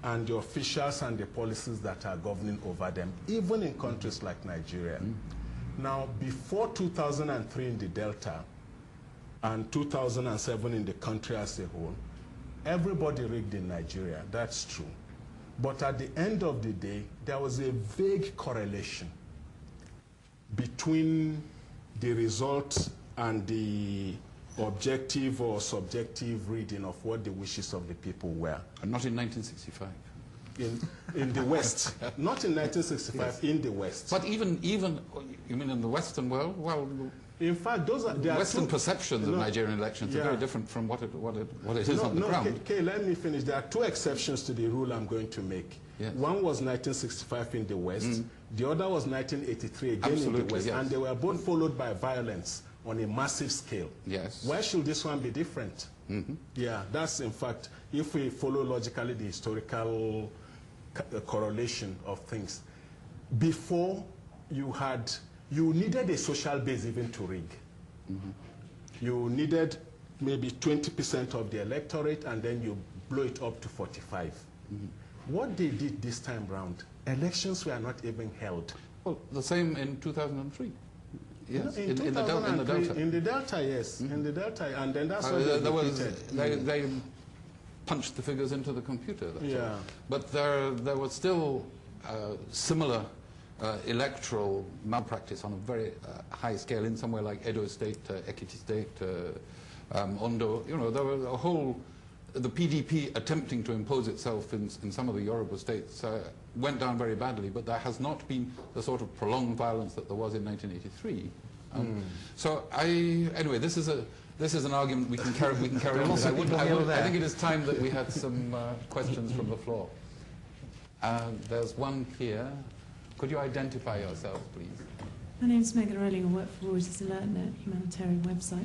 C: and the officials and the policies that are governing over them, even in countries like Nigeria. Now, before 2003 in the Delta and 2007 in the country as a whole, everybody rigged in Nigeria, that's true. But at the end of the day, there was a vague correlation between the result and the objective or subjective reading of what the wishes of the people were.
A: And not in 1965.
C: In the West. Not in 1965, yes. In the West.
A: But even, you mean in the Western world? Well,
C: in fact,
A: Western perceptions of Nigerian elections are very different from what it is on the ground.
C: Okay, let me finish. There are two exceptions to the rule I'm going to make.
A: Yes.
C: One was 1965 in the West. The other was 1983 again in the West. Yes. And they were both followed by violence on a massive scale.
A: Yes.
C: Why should this one be different? Yeah, that's in fact, if we follow logically the historical correlation of things. Before you needed a social base even to rig. You needed maybe 20% of the electorate and then you blow it up to 45. What they did this time round, elections were not even held.
A: Well, the same in 2003. Yes,
C: in the Delta. In the Delta, yes. In the Delta, and then that's what
A: they punched the figures into the computer.
C: Yeah.
A: All. But there was still similar electoral malpractice on a very high scale in somewhere like Edo State, Ekiti State, Ondo. You know, there was a whole. The PDP attempting to impose itself in some of the Yoruba states went down very badly, but there has not been the sort of prolonged violence that there was in 1983. So anyway, this is an argument we can carry on. I think it is time that we had some questions from the floor. There's one here. Could you identify yourself, please?
E: My name is Megan Rowling. I work for Reuters AlertNet, humanitarian website.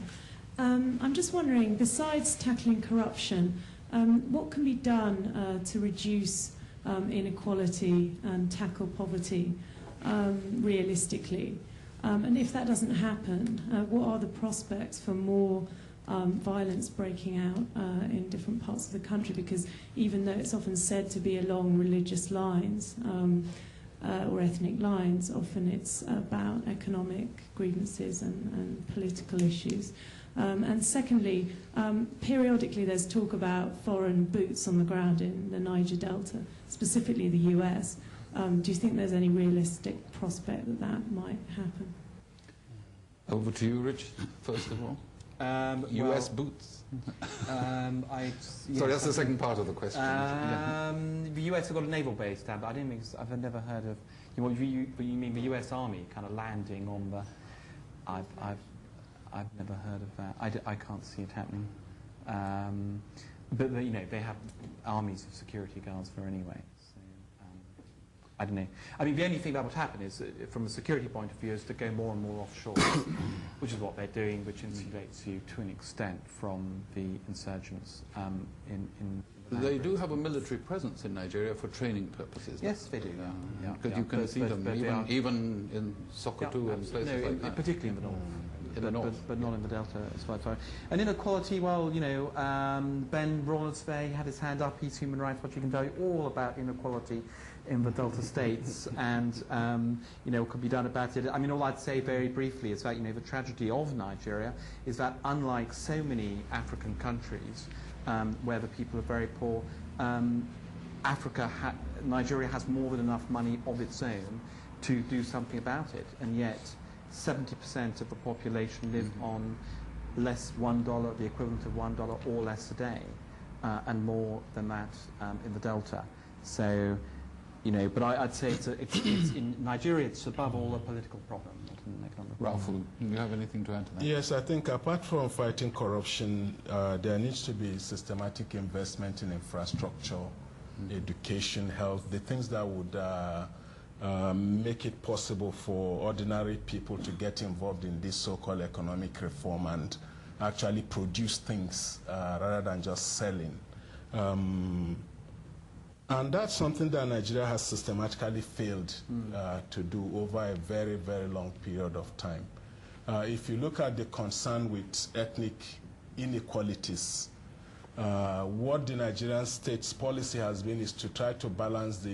E: I'm just wondering, besides tackling corruption, what can be done to reduce inequality and tackle poverty realistically? And if that doesn't happen, what are the prospects for more violence breaking out in different parts of the country? Because even though it's often said to be along religious lines or ethnic lines, often it's about economic grievances and political issues. And secondly, periodically there's talk about foreign boots on the ground in the Niger Delta, specifically the US. Do you think there's any realistic prospect that that might happen?
A: Over to you, Rich, first of all. US boots? Sorry, that's the second part of the question.
B: The US have got a naval base down, but I've never heard of. You mean the US Army kind of landing on the? I've never heard of that. I can't see it happening. But you know, they have armies of security guards for anyway. So, I don't know. I mean, the only thing that would happen is, from a security point of view, is to go more and more offshore, which is what they're doing, which insulates you to an extent from the insurgents in
A: They do have a military presence in Nigeria for training purposes.
B: Yes, they do.
A: Because you can see them even in Sokoto and places like that.
B: Particularly in the north.
A: But
B: not in the Delta as far. And inequality, well, you know, Ben Rawlins-Vey had his hand up. He's Human Rights Watch. He can tell you all about inequality in the Delta states and, you know, what could be done about it. I mean, all I'd say very briefly is that, you know, the tragedy of Nigeria is that unlike so many African countries where the people are very poor, Nigeria has more than enough money of its own to do something about it, and yet 70% of the population live on less $1, the equivalent of $1 or less a day, and more than that in the Delta. So, you know, but I'd say it's in Nigeria, it's above all a political problem, not an economic problem.
A: Ralph, do you have anything to add to that?
C: Yes, I think apart from fighting corruption, there needs to be systematic investment in infrastructure, education, health, the things that would make it possible for ordinary people to get involved in this so-called economic reform and actually produce things rather than just selling. And that's something that Nigeria has systematically failed to do over a very, very long period of time. If you look at the concern with ethnic inequalities, what the Nigerian state's policy has been is to try to balance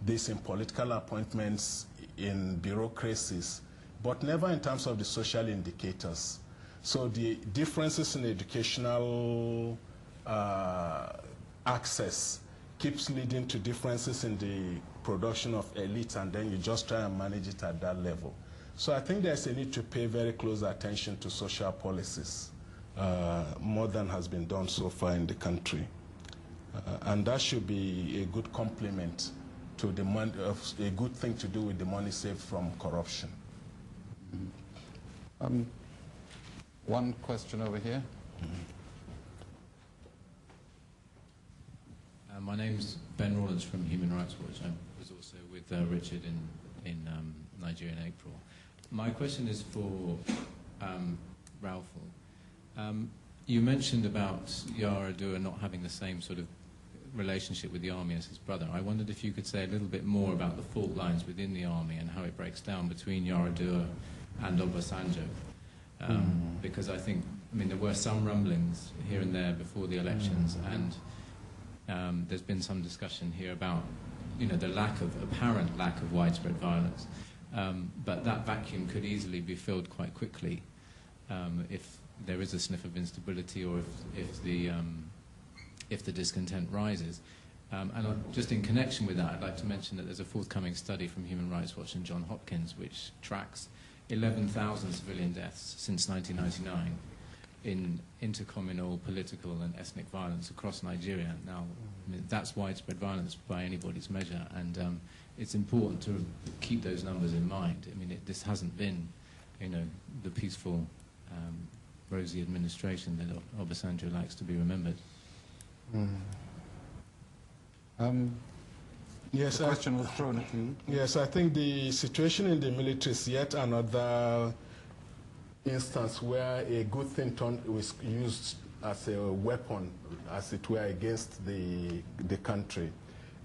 C: this in political appointments, in bureaucracies, but never in terms of the social indicators. So the differences in educational access keeps leading to differences in the production of elites, and then you just try and manage it at that level. So I think there's a need to pay very close attention to social policies more than has been done so far in the country. And that should be a good complement to the money, a good thing to do with the money saved from corruption.
A: One question over here.
F: My name's Ben Rawlins from Human Rights Watch. I was also with Richard in Niger in April. My question is for Ralph. You mentioned about YarAdua not having the same sort of relationship with the army as his brother. I wondered if you could say a little bit more about the fault lines within the army and how it breaks down between YarAdua and Obasanjo. Because I mean, there were some rumblings here and there before the elections, and there's been some discussion here about, the apparent lack of widespread violence. But that vacuum could easily be filled quite quickly if there is a sniff of instability, or if the discontent rises. And just in connection with that, I'd like to mention that there's a forthcoming study from Human Rights Watch and John Hopkins which tracks 11,000 civilian deaths since 1999 in intercommunal, political and ethnic violence across Nigeria. Now, I mean, that's widespread violence by anybody's measure, and it's important to keep those numbers in mind. I mean, this hasn't been, the peaceful, rosy administration that Obasanjo likes to be remembered.
C: Yes,
A: the question was thrown at you.
C: Yes, I think the situation in the military is yet another instance where a good thing was used as a weapon, as it were, against the country.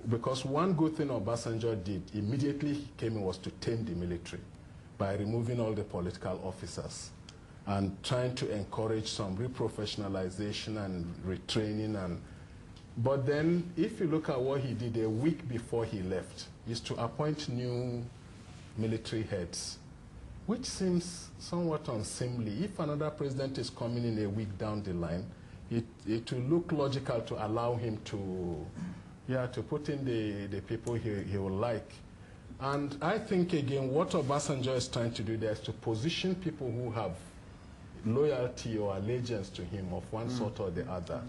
C: Because one good thing Obasanjo did immediately he came in was to tame the military by removing all the political officers and trying to encourage some reprofessionalization and retraining. But then, if you look at what he did a week before he left, is to appoint new military heads, which seems somewhat unseemly. If another president is coming in a week down the line, it will look logical to allow him to put in the people he will like. And I think, again, what Obasanjo is trying to do there is to position people who have loyalty or allegiance to him of one sort or the other.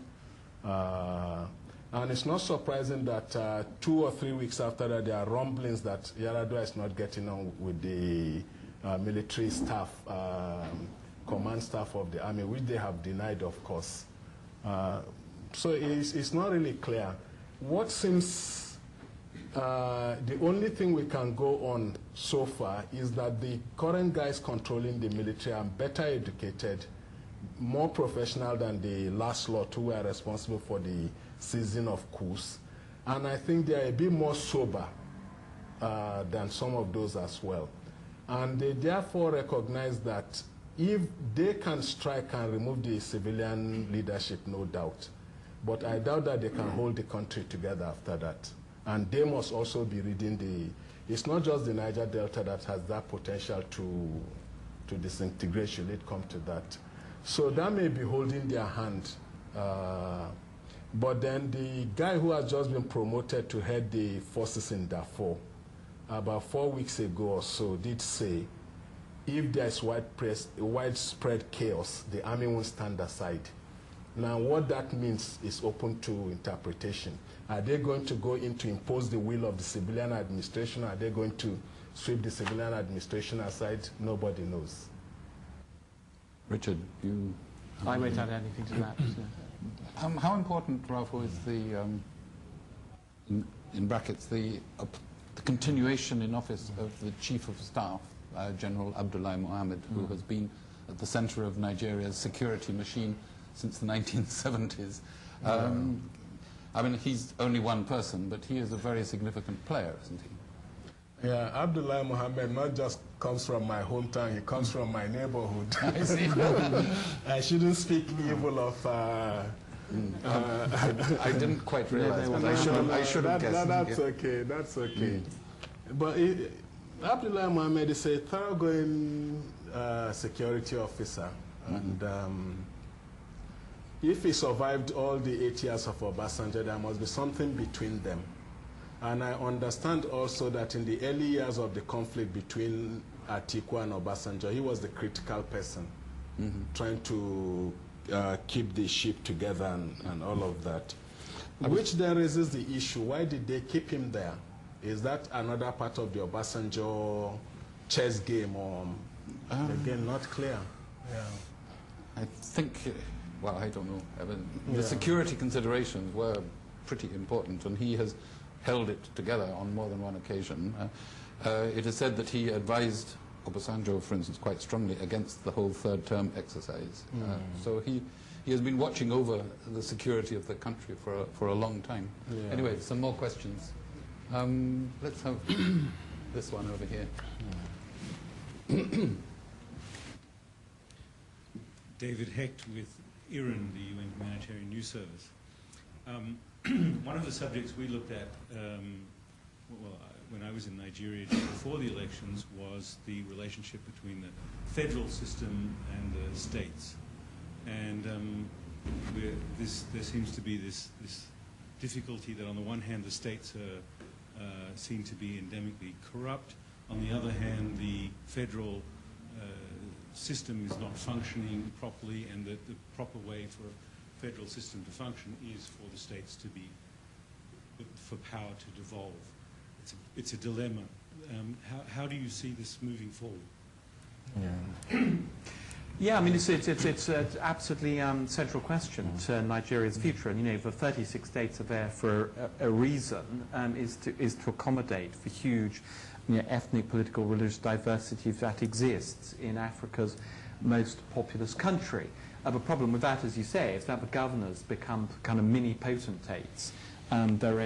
C: And it's not surprising that 2 or 3 weeks after that, there are rumblings that YarAdua is not getting on with the military staff, command staff of the army, which they have denied, of course. So it's not really clear. What seems the only thing we can go on so far is that the current guys controlling the military are better educated, more professional than the last lot who were responsible for the season of coups. And I think they are a bit more sober than some of those as well. And they therefore recognize that if they can strike and remove the civilian leadership, no doubt. But I doubt that they can hold the country together after that. And they must also be reading it's not just the Niger Delta that has that potential to disintegrate should it come to that. So that may be holding their hand. But then the guy who has just been promoted to head the forces in Darfur, about 4 weeks ago or so, did say, if there is widespread chaos, the army won't stand aside. Now, what that means is open to interpretation. Are they going to go in to impose the will of the civilian administration? Are they going to sweep the civilian administration aside? Nobody knows.
A: Richard, you...
D: I won't add anything to that. So.
A: How important, Ralph, is the, in brackets, the continuation in office of the Chief of Staff, General Abdullahi Mohammed, who has been at the center of Nigeria's security machine since the 1970s. I mean, he's only one person, but he is a very significant player, isn't he?
C: Yeah, Abdullahi Mohammed not just comes from my hometown, he comes from my neighborhood.
A: I see.
C: I shouldn't speak evil of...
A: I didn't quite realize, but I should have guessed.
C: That's okay, that's okay. But Abdullahi Mohammed is a thoroughgoing security officer. And if he survived all the 8 years of Obasanjo, there must be something between them. And I understand also that in the early years of the conflict between Atiku and Obasanjo, he was the critical person, trying to keep the ship together and all of that. Which then raises the issue, why did they keep him there? Is that another part of the Obasanjo chess game, or again, not clear? Yeah.
A: I think, well, I don't know. I mean, the security considerations were pretty important, and he has held it together on more than one occasion. It is said that he advised Obasanjo, for instance, quite strongly against the whole third-term exercise. So he has been watching over the security of the country for a long time. Yeah. Anyway, some more questions. Let's have this one over here.
G: David Hecht with IRIN, the UN Humanitarian News Service. One of the subjects we looked at when I was in Nigeria before the elections was the relationship between the federal system and the states. And there seems to be this difficulty that on the one hand the states seem to be endemically corrupt, on the other hand the federal system is not functioning properly, and that the proper way for a federal system to function is for the states to be, for power to devolve. It's a dilemma. How do you see this moving forward?
B: Yeah, I mean, it's an absolutely central question to Nigeria's future. And, you know, the 36 states are there for a reason, is to accommodate the huge, you know, ethnic, political, religious diversity that exists in Africa's most populous country. The problem with that, as you say, is that the governors become kind of mini potentates in their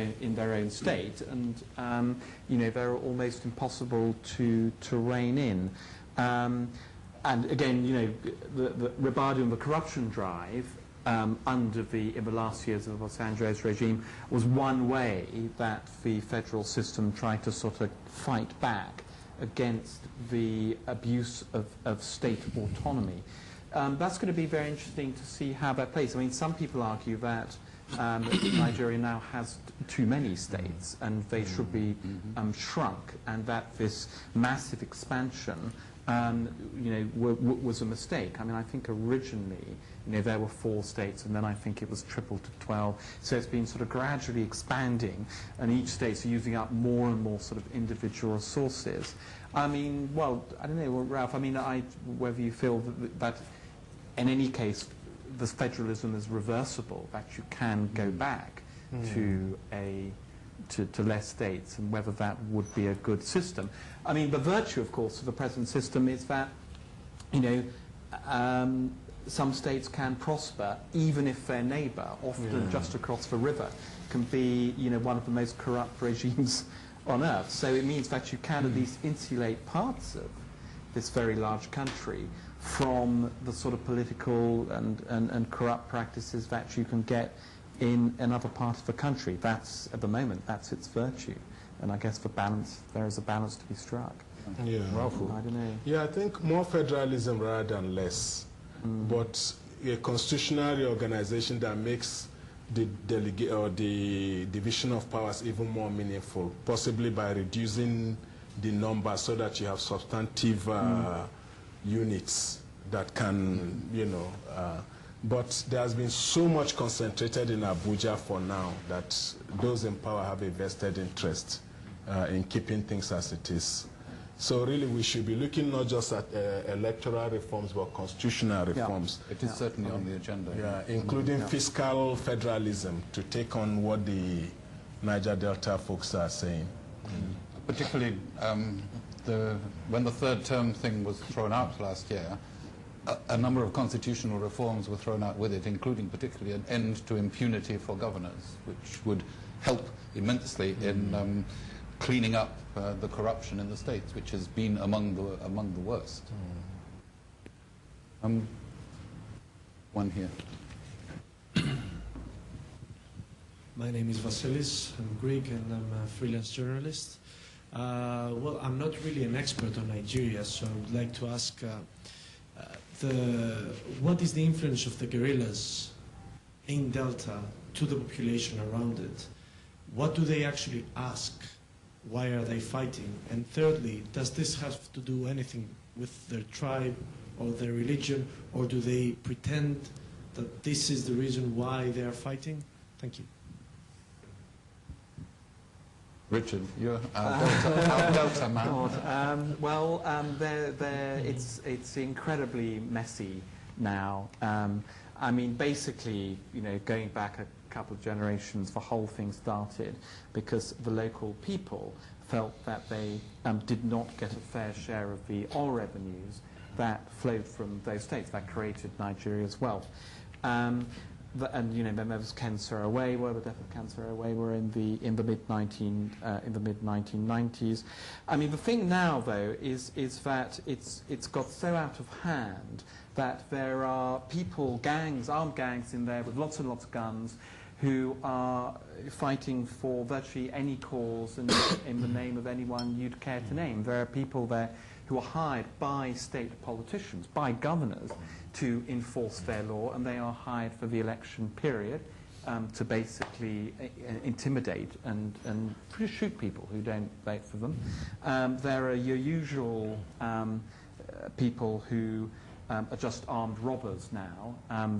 B: own state, and you know, they're almost impossible to rein in. And again, you know, the Yar'Adua and the corruption drive in the last years of Obasanjo's regime was one way that the federal system tried to sort of fight back against the abuse of state autonomy. That's going to be very interesting to see how that plays. I mean, some people argue that Nigeria now has too many states and they should be shrunk, and that this massive expansion you know, was a mistake. I mean, I think originally, you know, there were 4 states, and then I think it was tripled to 12. So it's been sort of gradually expanding, and each state's using up more and more sort of individual resources. I mean, well, I don't know, Ralph, I mean, whether you feel that in any case, the federalism is reversible, that you can go back to less states, and whether that would be a good system. I mean, the virtue, of course, of the present system is that, you know, some states can prosper even if their neighbour, often just across the river, can be, you know, one of the most corrupt regimes on earth. So it means that you can at least insulate parts of this very large country from the sort of political and corrupt practices that you can get in another part of the country. That's, at the moment, that's its virtue. And I guess there is a balance to be struck.
C: Yeah.
B: I don't know.
C: Yeah, I think more federalism rather than less. But a constitutional reorganization that makes the division of powers even more meaningful, possibly by reducing the number so that you have substantive units that can, you know, but there has been so much concentrated in Abuja for now that those in power have a vested interest in keeping things as it is. So really we should be looking not just at electoral reforms but constitutional reforms.
A: It is certainly on the agenda.
C: Yeah, including fiscal federalism to take on what the Niger Delta folks are saying.
A: Particularly when the third term thing was thrown out last year, a number of constitutional reforms were thrown out with it, including particularly an end to impunity for governors, which would help immensely in cleaning up the corruption in the states, which has been among the worst. One here.
H: My name is Vasilis. I'm Greek and I'm a freelance journalist. Well, I'm not really an expert on Nigeria, so I would like to ask what is the influence of the guerrillas in Delta to the population around it? What do they actually ask? Why are they fighting? And thirdly, does this have to do anything with their tribe or their religion, or do they pretend that this is the reason why they are fighting? Thank you.
A: Richard, you're our Delta man.
B: It's incredibly messy now. I mean, basically, going back a couple of generations, the whole thing started because the local people felt that they did not get a fair share of the oil revenues that flowed from those states that created Nigeria's wealth. Then there was Ken Saro-Wiwa, the death of Ken Saro-Wiwa in the mid 1990s. I mean, the thing now, though, is that it's got so out of hand that there are people, armed gangs in there with lots and lots of guns, who are fighting for virtually any cause in the name of anyone you'd care to name. There are people there who are hired by state politicians, by governors, to enforce their law, and they are hired for the election period to basically intimidate and shoot people who don't vote for them. There are your usual people who are just armed robbers now.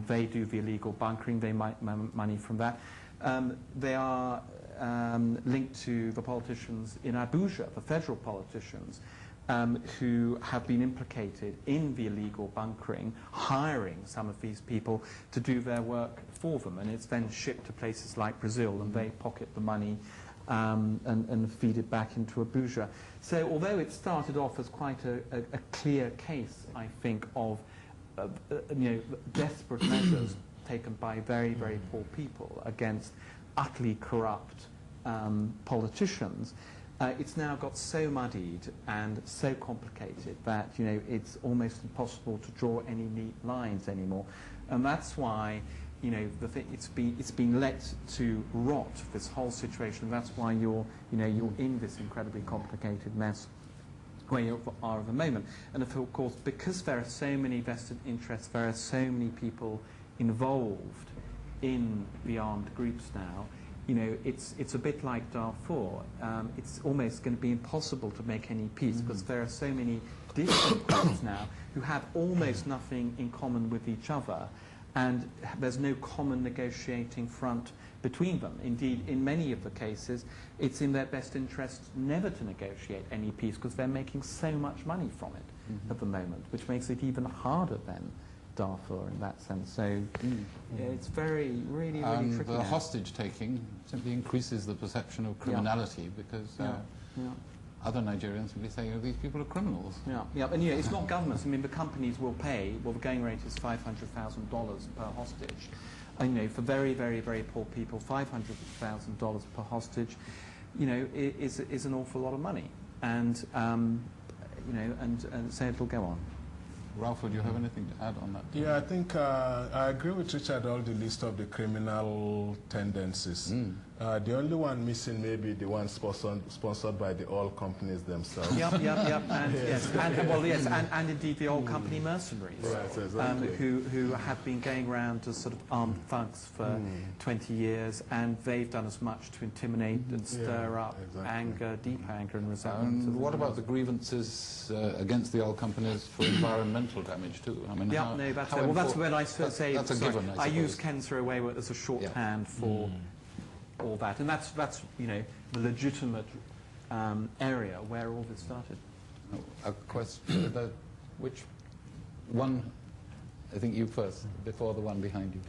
B: They do the illegal bunkering, they make money from that. They are linked to the politicians in Abuja, the federal politicians, who have been implicated in the illegal bunkering, hiring some of these people to do their work for them, and it's then shipped to places like Brazil, and they pocket the money and feed it back into Abuja. So although it started off as quite a clear case, I think, of desperate measures taken by very, very poor people against utterly corrupt politicians, it's now got so muddied and so complicated that it's almost impossible to draw any neat lines anymore, and that's why it's been let to rot, this whole situation. That's why you're in this incredibly complicated mess where you are at the moment. And of course, because there are so many vested interests, there are so many people involved in the armed groups now. It's a bit like Darfur. It's almost going to be impossible to make any peace because there are so many different groups now who have almost nothing in common with each other, and there's no common negotiating front between them. Indeed, in many of the cases, it's in their best interest never to negotiate any peace because they're making so much money from it at the moment, which makes it even harder than Darfur in that sense. So it's really tricky.
A: And the hostage-taking simply increases the perception of criminality because other Nigerians simply say, these people are criminals.
B: Yeah, and it's not governments. I mean, the companies will pay. Well, the going rate is $500,000 per hostage. For very, very, very poor people, $500,000 per hostage, is an awful lot of money, and and so it'll go on.
A: Ralph, would you have anything to add on that?
C: Yeah, I think I agree with Richard on the list of the criminal tendencies. The only one missing may be the one sponsored by the oil companies themselves.
B: Yep. And indeed the oil company mercenaries,
C: yes, exactly.
B: who have been going around as sort of armed thugs for 20 years, and they've done as much to intimidate and stir up anger, deep anger and resentment.
A: And what about the grievances against the oil companies for environmental damage too? I mean,
B: that's when I say
A: that's a given.
B: I use Ken Saro-Wiwa as a shorthand for all that, and that's the legitimate area where all this started.
A: A question: which one? I think you first, before the one behind you.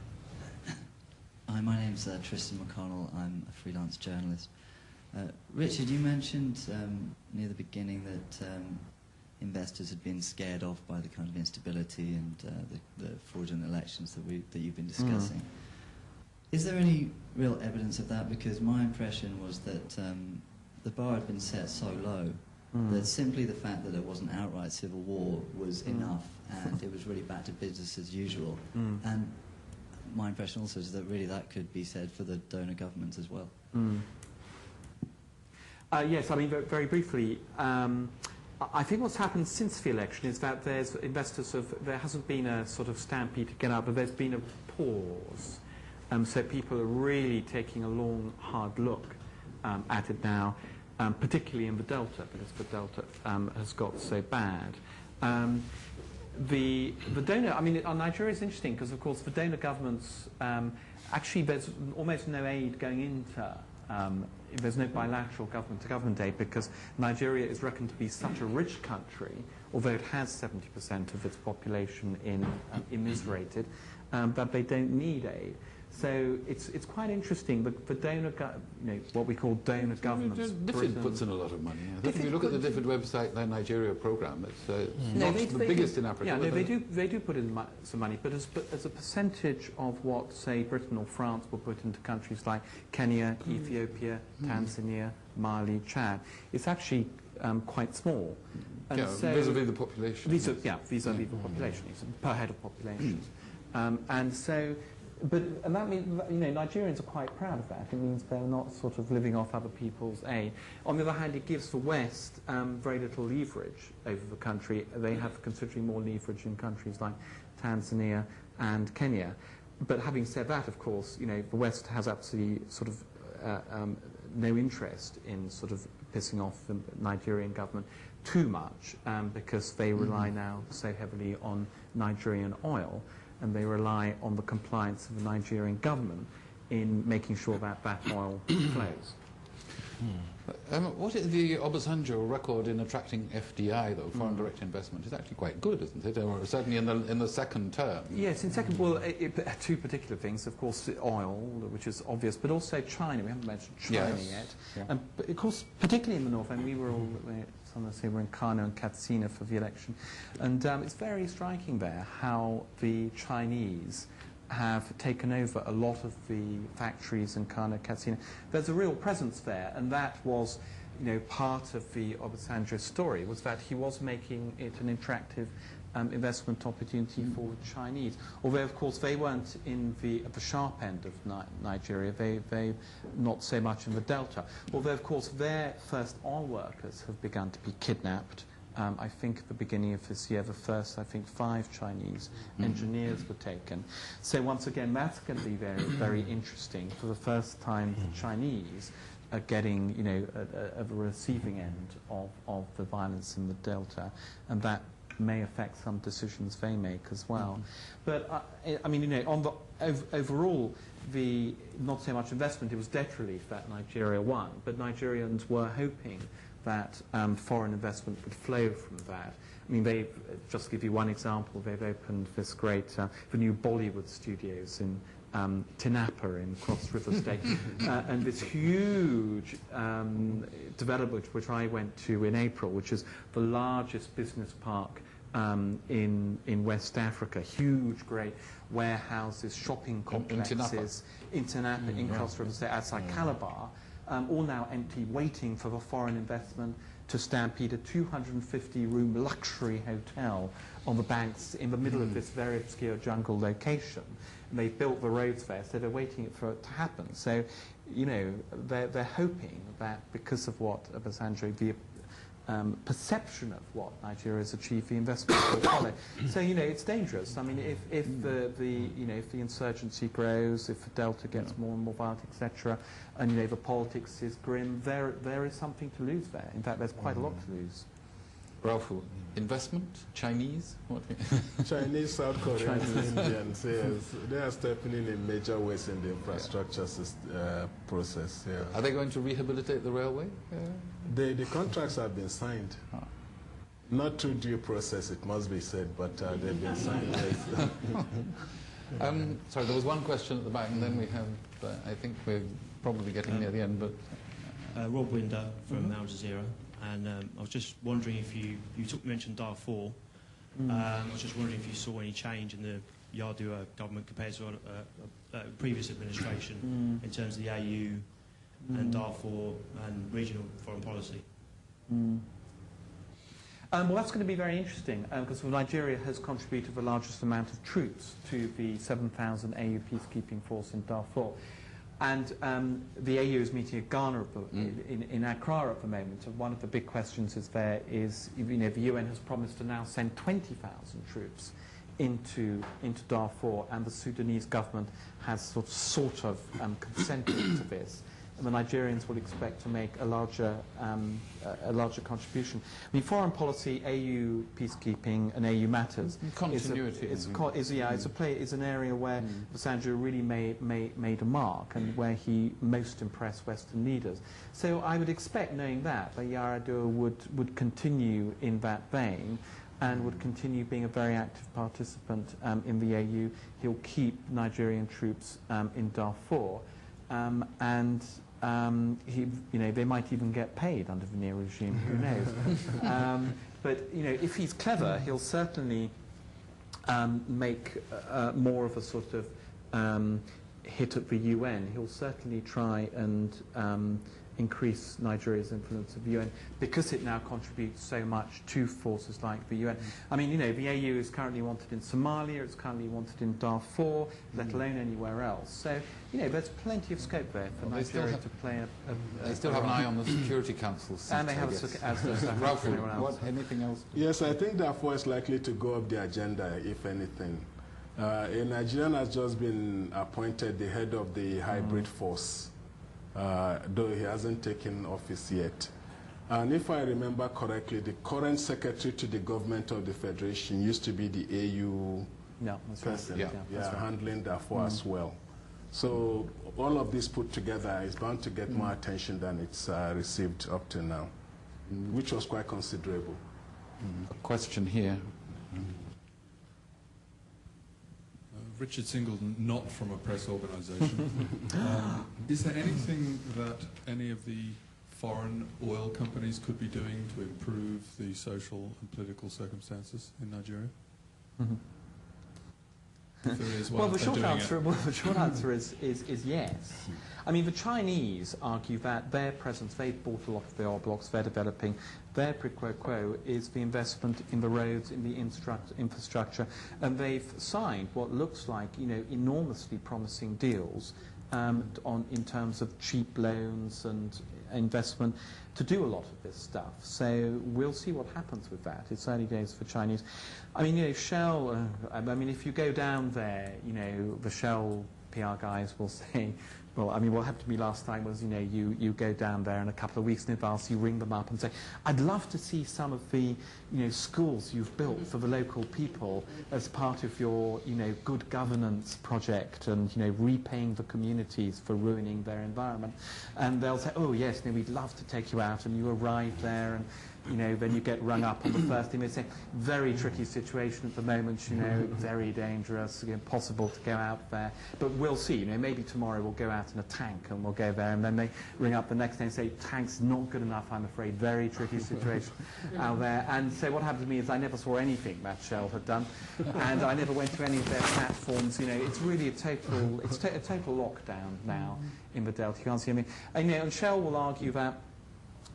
I: Hi, my name's Tristan McConnell. I'm a freelance journalist. Richard, you mentioned near the beginning that investors had been scared off by the kind of instability and the fraudulent elections that you've been discussing. Is there any real evidence of that? Because my impression was that the bar had been set so low that simply the fact that there wasn't outright civil war was enough, and it was really back to business as usual. And my impression also is that really that could be said for the donor governments as well.
B: Yes, I mean, very briefly, I think what's happened since the election is that there hasn't been a sort of stampede to get out, but there's been a pause. So people are really taking a long, hard look at it now, particularly in the Delta, because the Delta has got so bad. the donor, I mean, Nigeria is interesting because, of course, the donor governments, actually there's almost no aid going into, there's no bilateral government-to-government aid because Nigeria is reckoned to be such a rich country, although it has 70% of its population immiserated, that they don't need aid. So it's quite interesting. The donor, what we call donor governments.
A: DFID puts in a lot of money. I think if you look at the DFID website, their Nigeria program, it's not the biggest in Africa.
B: Yeah, no, they do put in some money, but as a percentage of what, say, Britain or France will put into countries like Kenya, Ethiopia, Tanzania, Mali, Chad, it's actually quite small. And so,
A: vis-a-vis the population.
B: Vis-a-vis the population, per head of population. And so. And that means, Nigerians are quite proud of that. It means they're not sort of living off other people's aid. On the other hand, it gives the West very little leverage over the country. They have considerably more leverage in countries like Tanzania and Kenya. But having said that, of course, the West has absolutely sort of no interest in sort of pissing off the Nigerian government too much because they rely now so heavily on Nigerian oil. And they rely on the compliance of the Nigerian government in making sure that that oil flows.
A: What is the Obasanjo record in attracting FDI, though, foreign direct investment? It's actually quite good, isn't it? Or certainly in the second term.
B: Yes, in second, well, two particular things. Of course, oil, which is obvious, but also China. We haven't mentioned China yet. Yeah. But of course, particularly in the north, and we were all, some of us here were in Kano and Katsina for the election, and it's very striking there how the Chinese have taken over a lot of the factories in Kano, Katsina. There's a real presence there, and that was, part of the Obasanjo story, was that he was making it an attractive investment opportunity for the Chinese. Although, of course, they weren't at the sharp end of Nigeria. They not so much in the delta. Although, of course, their first oil workers have begun to be kidnapped. I think at the beginning of this year, the first, 5 Chinese engineers were taken. So once again, that's going to be very, very interesting. For the first time, the Chinese are getting, at the receiving end of the violence in the Delta, and that may affect some decisions they make as well. But, on the overall, the not so much investment, it was debt relief that Nigeria won, but Nigerians were hoping that foreign investment would flow from that. I mean, they just to give you one example, they've opened this great, the new Bollywood studios in Tinapa in Cross River State, and this huge development which I went to in April, which is the largest business park in West Africa. Huge, great warehouses, shopping complexes in Tinapa, in Cross River State, outside Calabar. All now empty, waiting for the foreign investment to stampede a 250-room luxury hotel on the banks in the middle of this very obscure jungle location. And they built the roads there, so they're waiting for it to happen. So, they're hoping that because of what Obasanjo, the perception of what Nigeria has achieved, the investment will follow. So it's dangerous. I mean, if the insurgency grows, if the Delta gets more and more violent, etc., and the politics is grim, there is something to lose there. In fact, there's quite a lot to lose.
A: Ralph, investment, Chinese? What?
C: Chinese, South Koreans, Indians, yes, they are stepping in major ways in the infrastructure process. Yeah.
A: Are they going to rehabilitate the railway?
C: The contracts have been signed. Not through due process, it must be said, but they've been signed.
A: Sorry, there was one question at the back, and then we have, I think we're probably getting near the end, but...
J: Rob Winder from Al Jazeera. And I was just wondering if you mentioned Darfur. I was just wondering if you saw any change in the YarAdua government compared to previous administration in terms of the AU and Darfur and regional foreign policy.
B: Well, that's going to be very interesting because Nigeria has contributed the largest amount of troops to the 7,000 AU peacekeeping force in Darfur. And the AU is meeting at Ghana in Accra at the moment. And one of the big questions the UN has promised to now send 20,000 troops into Darfur, and the Sudanese government has sort of consented to this. the Nigerians will expect to make a larger contribution. I mean, foreign policy, AU peacekeeping, and AU matters
A: continuity
B: is an area where Obasanjo really made a mark, and where he most impressed Western leaders. So I would expect, knowing that YarAdua would continue in that vein, and would continue being a very active participant in the AU. He'll keep Nigerian troops in Darfur, and they might even get paid under the new regime. Who knows? But if he's clever, he'll certainly make more of a sort of hit at the UN. He'll certainly try and increase Nigeria's influence of the UN, because it now contributes so much to forces like the UN. I mean, the AU is currently wanted in Somalia, it's currently wanted in Darfur, let alone anywhere else. So, there's plenty of scope there for Nigeria to play
A: They still have an eye on the Security Council seat,
B: and they have
A: Ralph, anything else?
C: Yes, I think Darfur is likely to go up the agenda, if anything. A Nigerian has just been appointed the head of the hybrid force, though he hasn't taken office yet. And if I remember correctly, the current secretary to the government of the Federation used to be the AU person, handling Darfur as well. So all of this put together is bound to get more attention than it's received up to now, which was quite considerable.
A: A question here.
K: Richard Singleton, not from a press organisation. Is there anything that any of the foreign oil companies could be doing to improve the social and political circumstances in Nigeria? If there is,
B: well, the short answer is yes. I mean, the Chinese argue that their presence, they've bought a lot of the oil blocks, they're developing. Their quid pro quo is the investment in the roads, in the infrastructure, and they've signed what looks like, enormously promising deals in terms of cheap loans and investment to do a lot of this stuff. So we'll see what happens with that. It's early days for Chinese. I mean, Shell, if you go down there, the Shell PR guys will say, well, I mean, what happened to me last time was, you go down there and a couple of weeks in advance you ring them up and say, I'd love to see some of the, schools you've built for the local people as part of your, good governance project and, repaying the communities for ruining their environment. And they'll say, oh, yes, we'd love to take you out. And you arrive there and, then you get rung up on the first thing. They say, very tricky situation at the moment, very dangerous, impossible to go out there. But we'll see, maybe tomorrow we'll go out in a tank and we'll go there. And then they ring up the next day and say, tank's not good enough, I'm afraid, very tricky situation out there. And so what happened to me is I never saw anything that Shell had done. And I never went to any of their platforms. It's really a total lockdown now in the Delta. You can't see anything. And Shell will argue that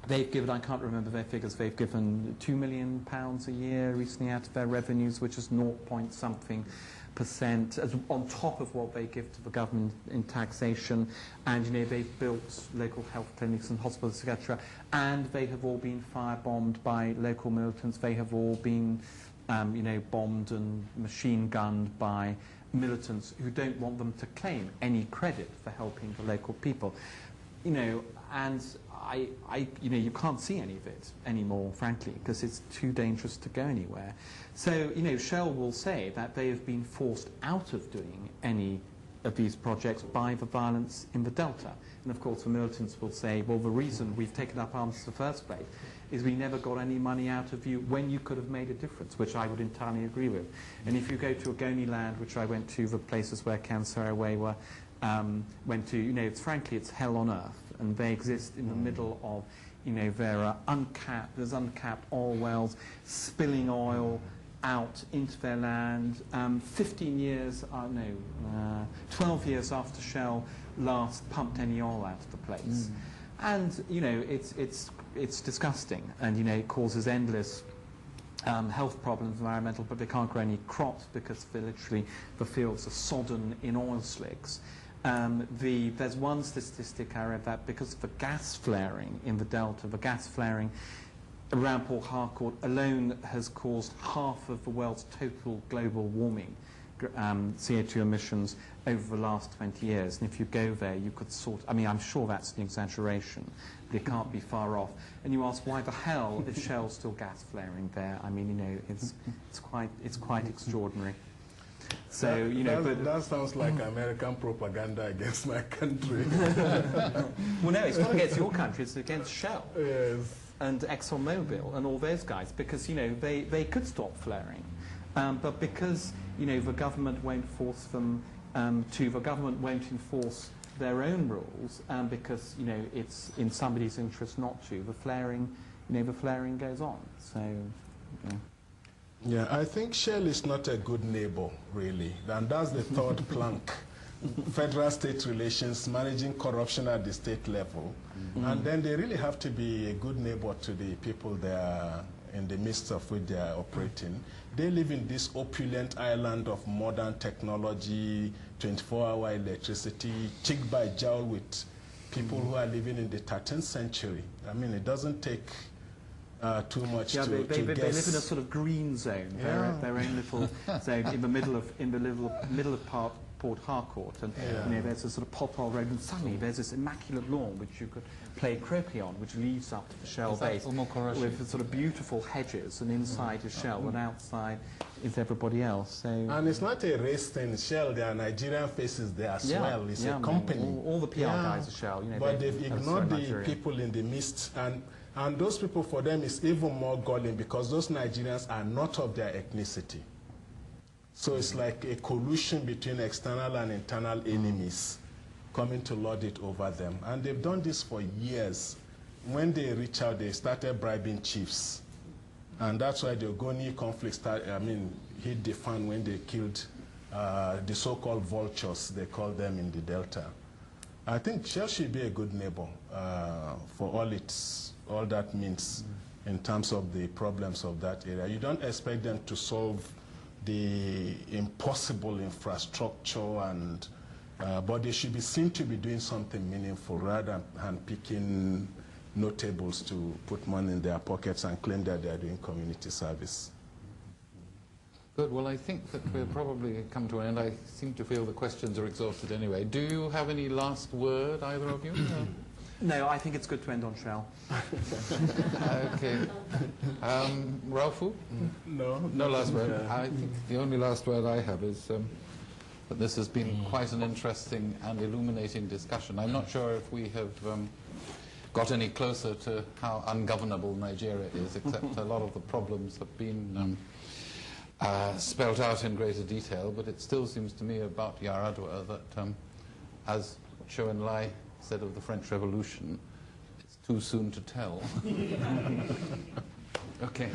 B: they've given, I can't remember their figures, they've given £2 million a year recently out of their revenues, which is 0.something% as on top of what they give to the government in taxation. And they've built local health clinics and hospitals, etc. And they have all been firebombed by local militants. They have all been bombed and machine gunned by militants who don't want them to claim any credit for helping the local people. And you can't see any of it anymore, frankly, because it's too dangerous to go anywhere. So, Shell will say that they have been forced out of doing any of these projects by the violence in the Delta. And of course, the militants will say, well, the reason we've taken up arms in the first place is we never got any money out of you when you could have made a difference, which I would entirely agree with. And if you go to Ogoni land, which I went to, the places where Kansaraway went to, it's hell on earth. And they exist in the middle of, there are there's uncapped oil wells spilling oil out into their land. 12 years after Shell last pumped any oil out of the place. And, it's disgusting. And, it causes endless health problems, environmental, but they can't grow any crops because the fields are sodden in oil slicks. There's one statistic I read that because of the gas flaring in the Delta, the gas flaring around Port Harcourt alone has caused half of the world's total global warming CO2 emissions over the last 20 years. And if you go there, you could I mean, I'm sure that's an exaggeration, but it can't be far off. And you ask, why the hell is Shell still gas flaring there? I mean, you know, it's quite extraordinary. So, you know,
C: that sounds like American propaganda against my country.
B: Well, no, it's not against your country, it's against Shell.
C: Yes.
B: And ExxonMobil and all those guys, because, you know, they could stop flaring. But because, you know, the government won't force them the government won't enforce their own rules, because, you know, it's in somebody's interest not to, the flaring goes on. So, you know.
C: Yeah, I think Shell is not a good neighbor, really. And that's the third plank. Federal-state relations, managing corruption at the state level. Mm-hmm. And then they really have to be a good neighbor to the people they are in the midst of which they are operating. They live in this opulent island of modern technology, 24-hour electricity, cheek by jowl with people who are living in the 13th century. I mean, it doesn't take too much to
B: they
C: guess.
B: live in a sort of green zone, their own little zone in the middle of Port Harcourt, and you know, there's a sort of pothole road, and suddenly there's this immaculate lawn which you could play croquet on, which leads up to the Shell base with sort of beautiful hedges, and inside is Shell, and outside is everybody else. So,
C: and it's not a race thing. Shell, there are Nigerian faces there as well. It's a company.
B: All the PR guys are Shell. You know,
C: but they've ignored the people in the midst, and those people, for them, is even more galling because those Nigerians are not of their ethnicity. So it's like a collusion between external and internal enemies coming to lord it over them. And they've done this for years. When they reach out, they started bribing chiefs. And that's why the Ogoni conflict hit the fan when they killed the so-called vultures, they call them in the Delta. I think Shell should be a good neighbor for all that means in terms of the problems of that area. You don't expect them to solve the impossible infrastructure, and but they should be seen to be doing something meaningful rather than picking notables to put money in their pockets and claim that they are doing community service.
A: Good. Well, I think that we'll probably come to an end. I seem to feel the questions are exhausted anyway. Do you have any last word, either of you?
B: No, I think it's good to end on Shell.
A: Okay. Ralphu? No last word. I think the only last word I have is that this has been quite an interesting and illuminating discussion. I'm not sure if we have got any closer to how ungovernable Nigeria is, except a lot of the problems have been spelt out in greater detail, but it still seems to me about YarAdua that, as Chou En-lai said of the French Revolution, it's too soon to tell. Okay.